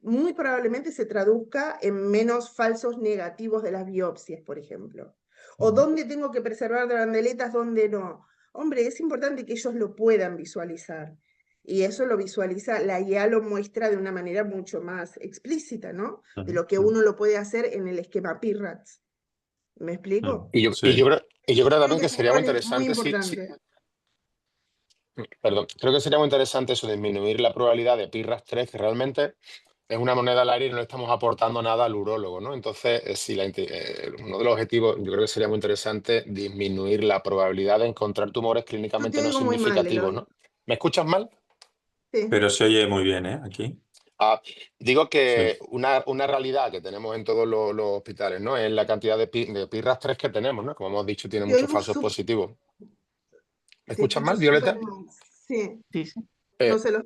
muy probablemente se traduzca en menos falsos negativos de las biopsias, por ejemplo. O dónde tengo que preservar de bandeletas, dónde no. Hombre, es importante que ellos lo puedan visualizar. Y eso lo visualiza, la IA lo muestra de una manera mucho más explícita, ¿no? De lo que uno lo puede hacer en el esquema PIRATS. ¿Me explico? Y yo Sí. creo Creo también que que es un sería muy rol muy interesante importante. perdón, creo que sería muy interesante eso, disminuir la probabilidad de PIRAS 3, que realmente es una moneda al aire y no le estamos aportando nada al urólogo, ¿no? Entonces, si uno de los objetivos, yo creo que sería muy interesante disminuir la probabilidad de encontrar tumores Yo te clínicamente no oigo muy mal, significativos, Eloy. ¿no? ¿Me escuchas mal? Sí. Pero se oye muy bien, ¿eh? Aquí. Digo que Sí. una realidad que tenemos en todos los hospitales, ¿no? Es la cantidad de PIRAS 3 que tenemos, ¿no? Como hemos dicho, tiene Te muchos oigo falsos positivos. ¿Me sí, escuchas te oigo mal, súper Violeta? mal. Sí, Sí, sí. Eh, no se lo. A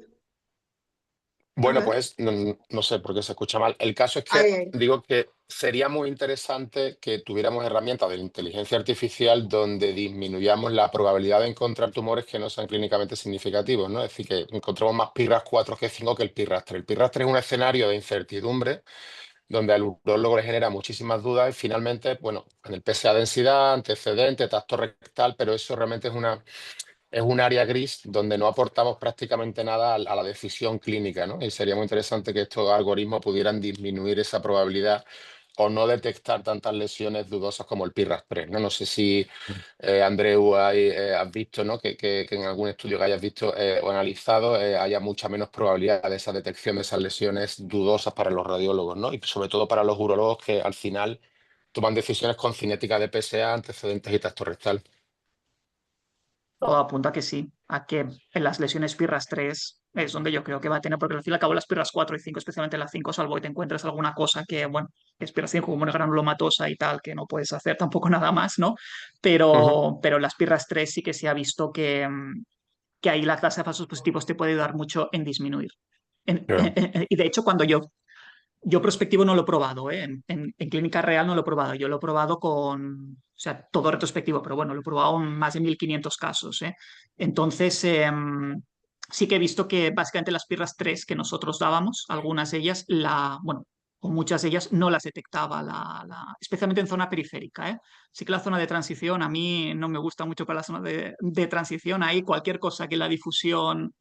Bueno, ver. pues no sé por qué se escucha mal. El caso es que Ay, ay. digo que sería muy interesante que tuviéramos herramientas de inteligencia artificial donde disminuyamos la probabilidad de encontrar tumores que no sean clínicamente significativos, ¿no? Es decir, que encontremos más PIRAS 4 que 5 que el PIRAS 3. El PIRAS 3 es un escenario de incertidumbre donde al urólogo le genera muchísimas dudas y finalmente, bueno, en el PSA densidad, antecedente, tacto rectal, pero eso realmente es un área gris donde no aportamos prácticamente nada a la decisión clínica, ¿no? Y sería muy interesante que estos algoritmos pudieran disminuir esa probabilidad o no detectar tantas lesiones dudosas como el PIRAS 3, ¿no? No sé si, Andreu, has visto, ¿no? Que en algún estudio que hayas visto o analizado haya mucha menos probabilidad de esa detección de esas lesiones dudosas para los radiólogos, ¿no? Y sobre todo para los urólogos que al final toman decisiones con cinética de PSA, antecedentes y tacto rectal. Todo apunta a que sí, a que en las lesiones PIRAS 3 Es donde yo creo que va a tener, porque al fin y al cabo las pirras 4 y 5, especialmente la 5, salvo que te encuentres alguna cosa que, bueno, que es pirra 5 como una granulomatosa y tal, que no puedes hacer tampoco nada más, ¿no? Pero las pirras 3 sí que se ha visto que ahí la tasa de falsos positivos te puede ayudar mucho en disminuir. Claro. Y de hecho, cuando yo prospectivo no lo he probado, ¿eh? En clínica real no lo he probado. Yo lo he probado con, o sea, todo retrospectivo, pero bueno, lo he probado en más de 1500 casos, ¿eh? Entonces, sí que he visto que básicamente las pirras 3 que nosotros dábamos, algunas de ellas, bueno, o muchas de ellas no las detectaba, especialmente en zona periférica, ¿eh? Sí que la zona de transición, a mí no me gusta mucho para la zona de transición, ahí cualquier cosa que la difusión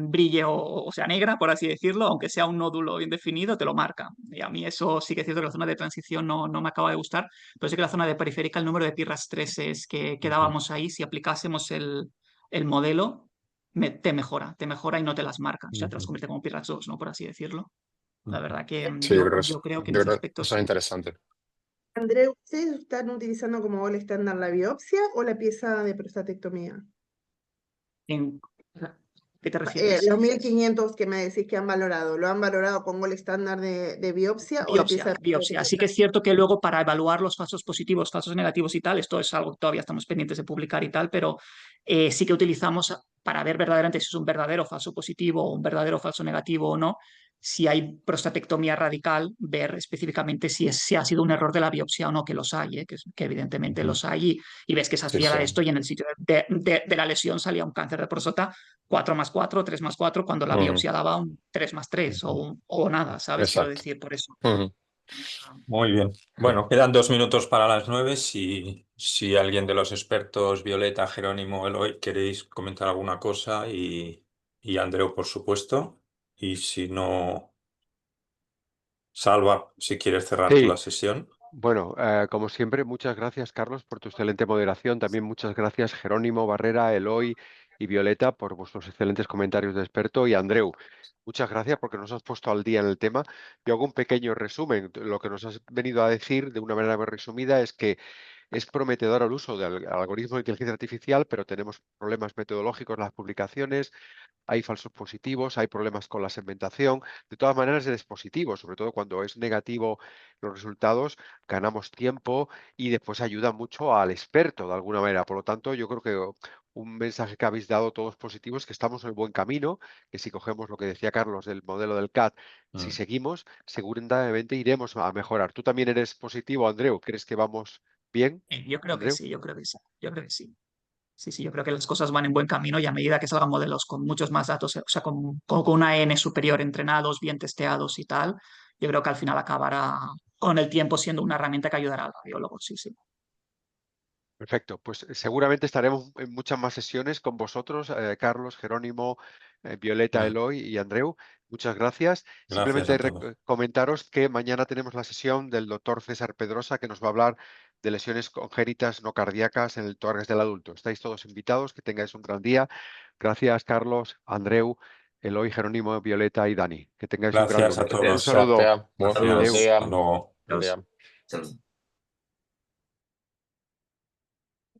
brille o sea negra, por así decirlo, aunque sea un nódulo bien definido, te lo marca. Y a mí eso sí que es cierto que la zona de transición no me acaba de gustar, pero sí que la zona de periférica, el número de pirras 3 que dábamos ahí, si aplicásemos el modelo, te mejora y no te las marca. O sea, te las convierte como pirras 2, ¿no? Por así decirlo. La verdad que Sí, yo creo que en yo ese creo que aspecto eso es sí. interesante. Andreu, ¿ustedes están utilizando como gol estándar la biopsia o la pieza de prostatectomía? En- ¿Qué te refieres? Los 1500 que me decís que han valorado, ¿lo han valorado con gol estándar de biopsia o la pieza de Biopsia. Así prostatectomía? que es cierto que luego para evaluar los falsos positivos, falsos negativos y tal, esto es algo que todavía estamos pendientes de publicar y tal, pero sí que utilizamos para ver verdaderamente si es un verdadero falso positivo o un verdadero falso negativo o no, si hay prostatectomía radical, ver específicamente si ha sido un error de la biopsia o no, que los hay, que evidentemente los hay, y ves que se Sí, hacía sí. esto y en el sitio de la lesión salía un cáncer de próstata 4+4, 3+4, cuando la biopsia daba un 3+3 o nada, ¿sabes? Quiero Exacto. decir, por eso. Muy bien. Bueno, quedan 2 minutos para las 9. Si alguien de los expertos, Violeta, Jerónimo, Eloy, queréis comentar alguna cosa y Andreu, por supuesto. Y si no, Salva, si quieres cerrar tú Sí, la sesión. bueno, como siempre, muchas gracias, Carlos, por tu excelente moderación. También muchas gracias, Jerónimo, Barrera, Eloy y Violeta, por vuestros excelentes comentarios de experto. Y Andreu, muchas gracias porque nos has puesto al día en el tema. Yo hago un pequeño resumen. Lo que nos has venido a decir de una manera muy resumida es que es prometedor el uso del algoritmo de inteligencia artificial, pero tenemos problemas metodológicos en las publicaciones, hay falsos positivos, hay problemas con la segmentación. De todas maneras, es positivo, sobre todo cuando es negativo los resultados, ganamos tiempo y después ayuda mucho al experto de alguna manera. Por lo tanto, yo creo que un mensaje que habéis dado todos positivos es que estamos en el buen camino, que si cogemos lo que decía Carlos del modelo del CAT, si seguimos, seguramente iremos a mejorar. ¿Tú también eres positivo, Andreu? ¿Crees que vamos bien, Yo creo que Andreu? sí, yo creo que sí, yo creo que sí. Sí, sí, yo creo que las cosas van en buen camino y a medida que salgan modelos con muchos más datos, o sea, con una N superior entrenados, bien testeados y tal, yo creo que al final acabará con el tiempo siendo una herramienta que ayudará al radiólogo, sí, sí. Perfecto, pues seguramente estaremos en muchas más sesiones con vosotros, Carlos, Jerónimo, Violeta, Eloy y Andreu. Muchas gracias. Gracias Simplemente a todos. comentaros que mañana tenemos la sesión del doctor César Pedrosa que nos va a hablar de lesiones congénitas no cardíacas en el tórax del adulto. Estáis todos invitados, que tengáis un gran día. Gracias, Carlos, Andreu, Eloy, Jerónimo, Violeta y Dani. Que tengáis un gran Gracias a lunes. Un todos. saludo. Gracias. Saludos. Adeu. Hasta Buen luego. día. Saludos.